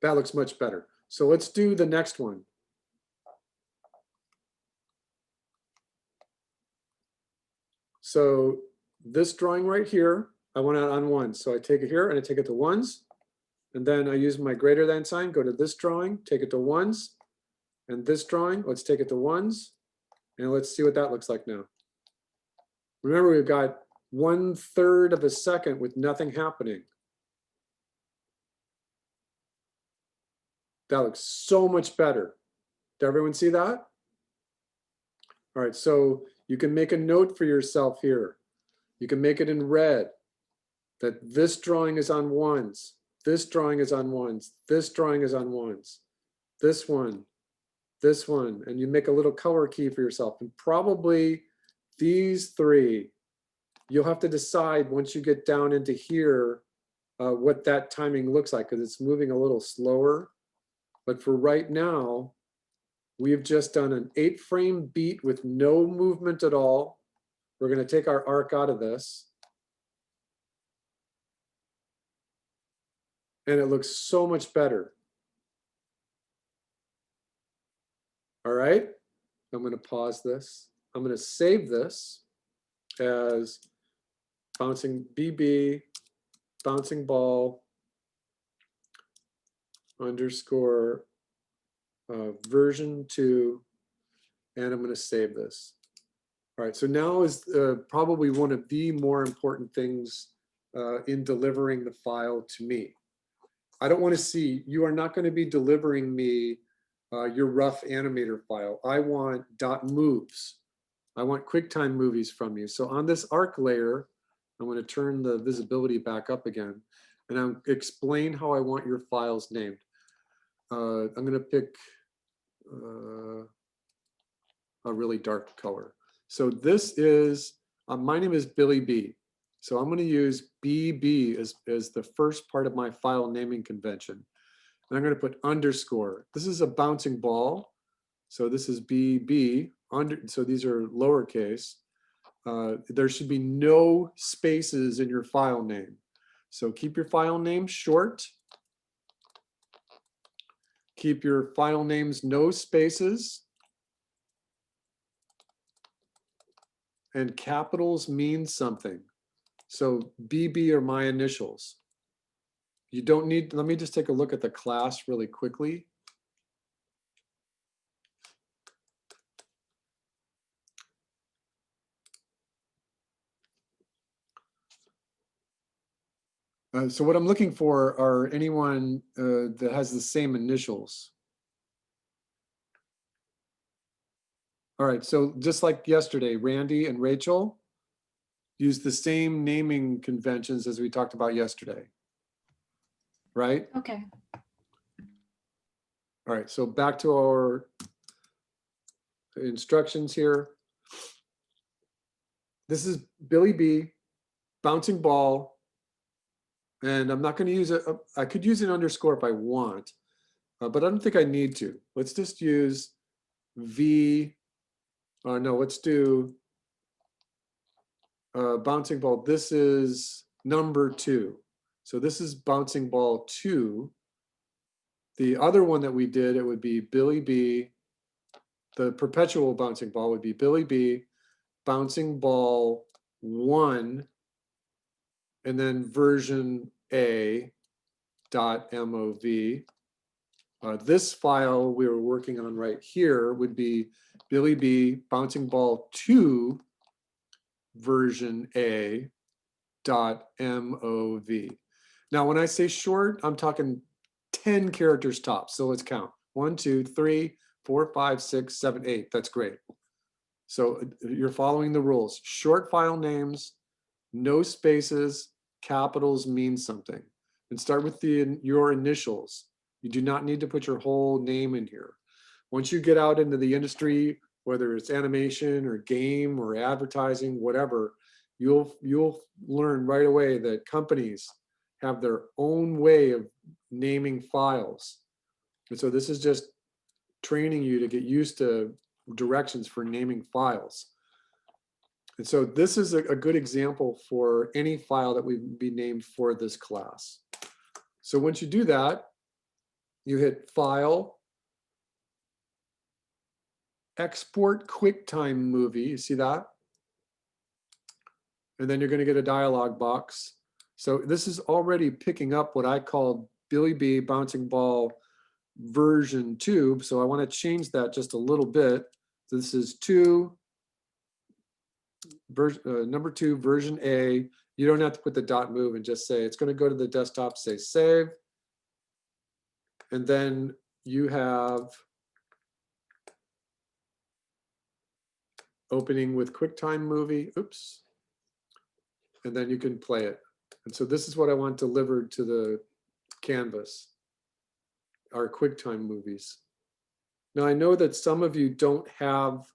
That looks much better. So let's do the next one. So this drawing right here, I want it on ones. So I take it here and I take it to ones. And then I use my greater than sign, go to this drawing, take it to ones. And this drawing, let's take it to ones. And let's see what that looks like now. Remember, we've got 1/3 of a second with nothing happening. That looks so much better. Did everyone see that? All right, so you can make a note for yourself here. You can make it in red that this drawing is on ones, this drawing is on ones, this drawing is on ones, this one, and you make a little color key for yourself. And probably these three, you'll have to decide once you get down into here what that timing looks like, because it's moving a little slower. But for right now, we've just done an 8-frame beat with no movement at all. We're going to take our arc out of this. And it looks so much better. All right, I'm going to pause this. I'm going to save this as bouncing BB, bouncing ball, underscore version 2, and I'm going to save this. All right, so now is probably one of the more important things in delivering the file to me. I don't want to see, you are not going to be delivering me your rough animator file. I want .moves. I want QuickTime movies from you. So on this arc layer, I'm going to turn the visibility back up again, and I'll explain how I want your files named. I'm going to pick a really dark color. So this is, my name is Billy B. So I'm going to use BB as the first part of my file naming convention. And I'm going to put underscore. This is a bouncing ball. So this is BB. So these are lowercase. There should be no spaces in your file name. So keep your file name short. Keep your file names no spaces. And capitals mean something. So BB are my initials. You don't need, let me just take a look at the class really quickly. So what I'm looking for are anyone that has the same initials. All right, so just like yesterday, Randy and Rachel use the same naming conventions as we talked about yesterday, right? Okay. All right, so back to our instructions here. This is Billy B, bouncing ball, and I'm not going to use it. I could use an underscore if I want, but I don't think I need to. Let's just use V. No, let's do bouncing ball. This is number 2. So this is bouncing ball 2. The other one that we did, it would be Billy B. The perpetual bouncing ball would be Billy B, bouncing ball 1, and then version A dot MOV. This file we were working on right here would be Billy B bouncing ball 2 version A dot MOV. Now, when I say short, I'm talking 10 characters tops. So let's count. 1, 2, 3, 4, 5, 6, 7, 8. That's great. So you're following the rules. Short file names, no spaces, capitals mean something. And start with your initials. You do not need to put your whole name in here. Once you get out into the industry, whether it's animation or game or advertising, whatever, you'll learn right away that companies have their own way of naming files. And so this is just training you to get used to directions for naming files. And so this is a good example for any file that would be named for this class. So once you do that, you hit File, Export QuickTime Movie. You see that? And then you're going to get a dialog box. So this is already picking up what I called Billy B bouncing ball version 2. So I want to change that just a little bit. This is 2, number 2, version A. You don't have to put the dot move and just say, it's going to go to the desktop, say save. And then you have opening with QuickTime Movie. Oops. And then you can play it. And so this is what I want delivered to the canvas, our QuickTime movies. Now I know that some of you don't have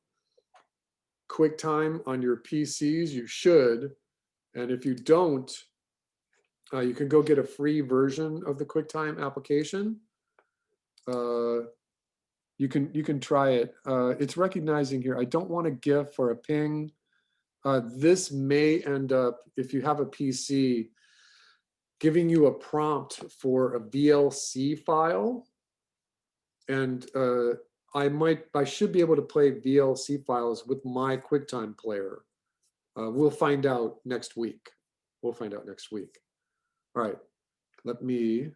QuickTime on your PCs. You should. And if you don't, you can go get a free version of the QuickTime application. You can try it. It's recognizing here, I don't want a GIF or a ping. This may end up, if you have a PC, giving you a prompt for a VLC file. And I should be able to play VLC files with my QuickTime player. We'll find out next week. We'll find out next week. All right, let me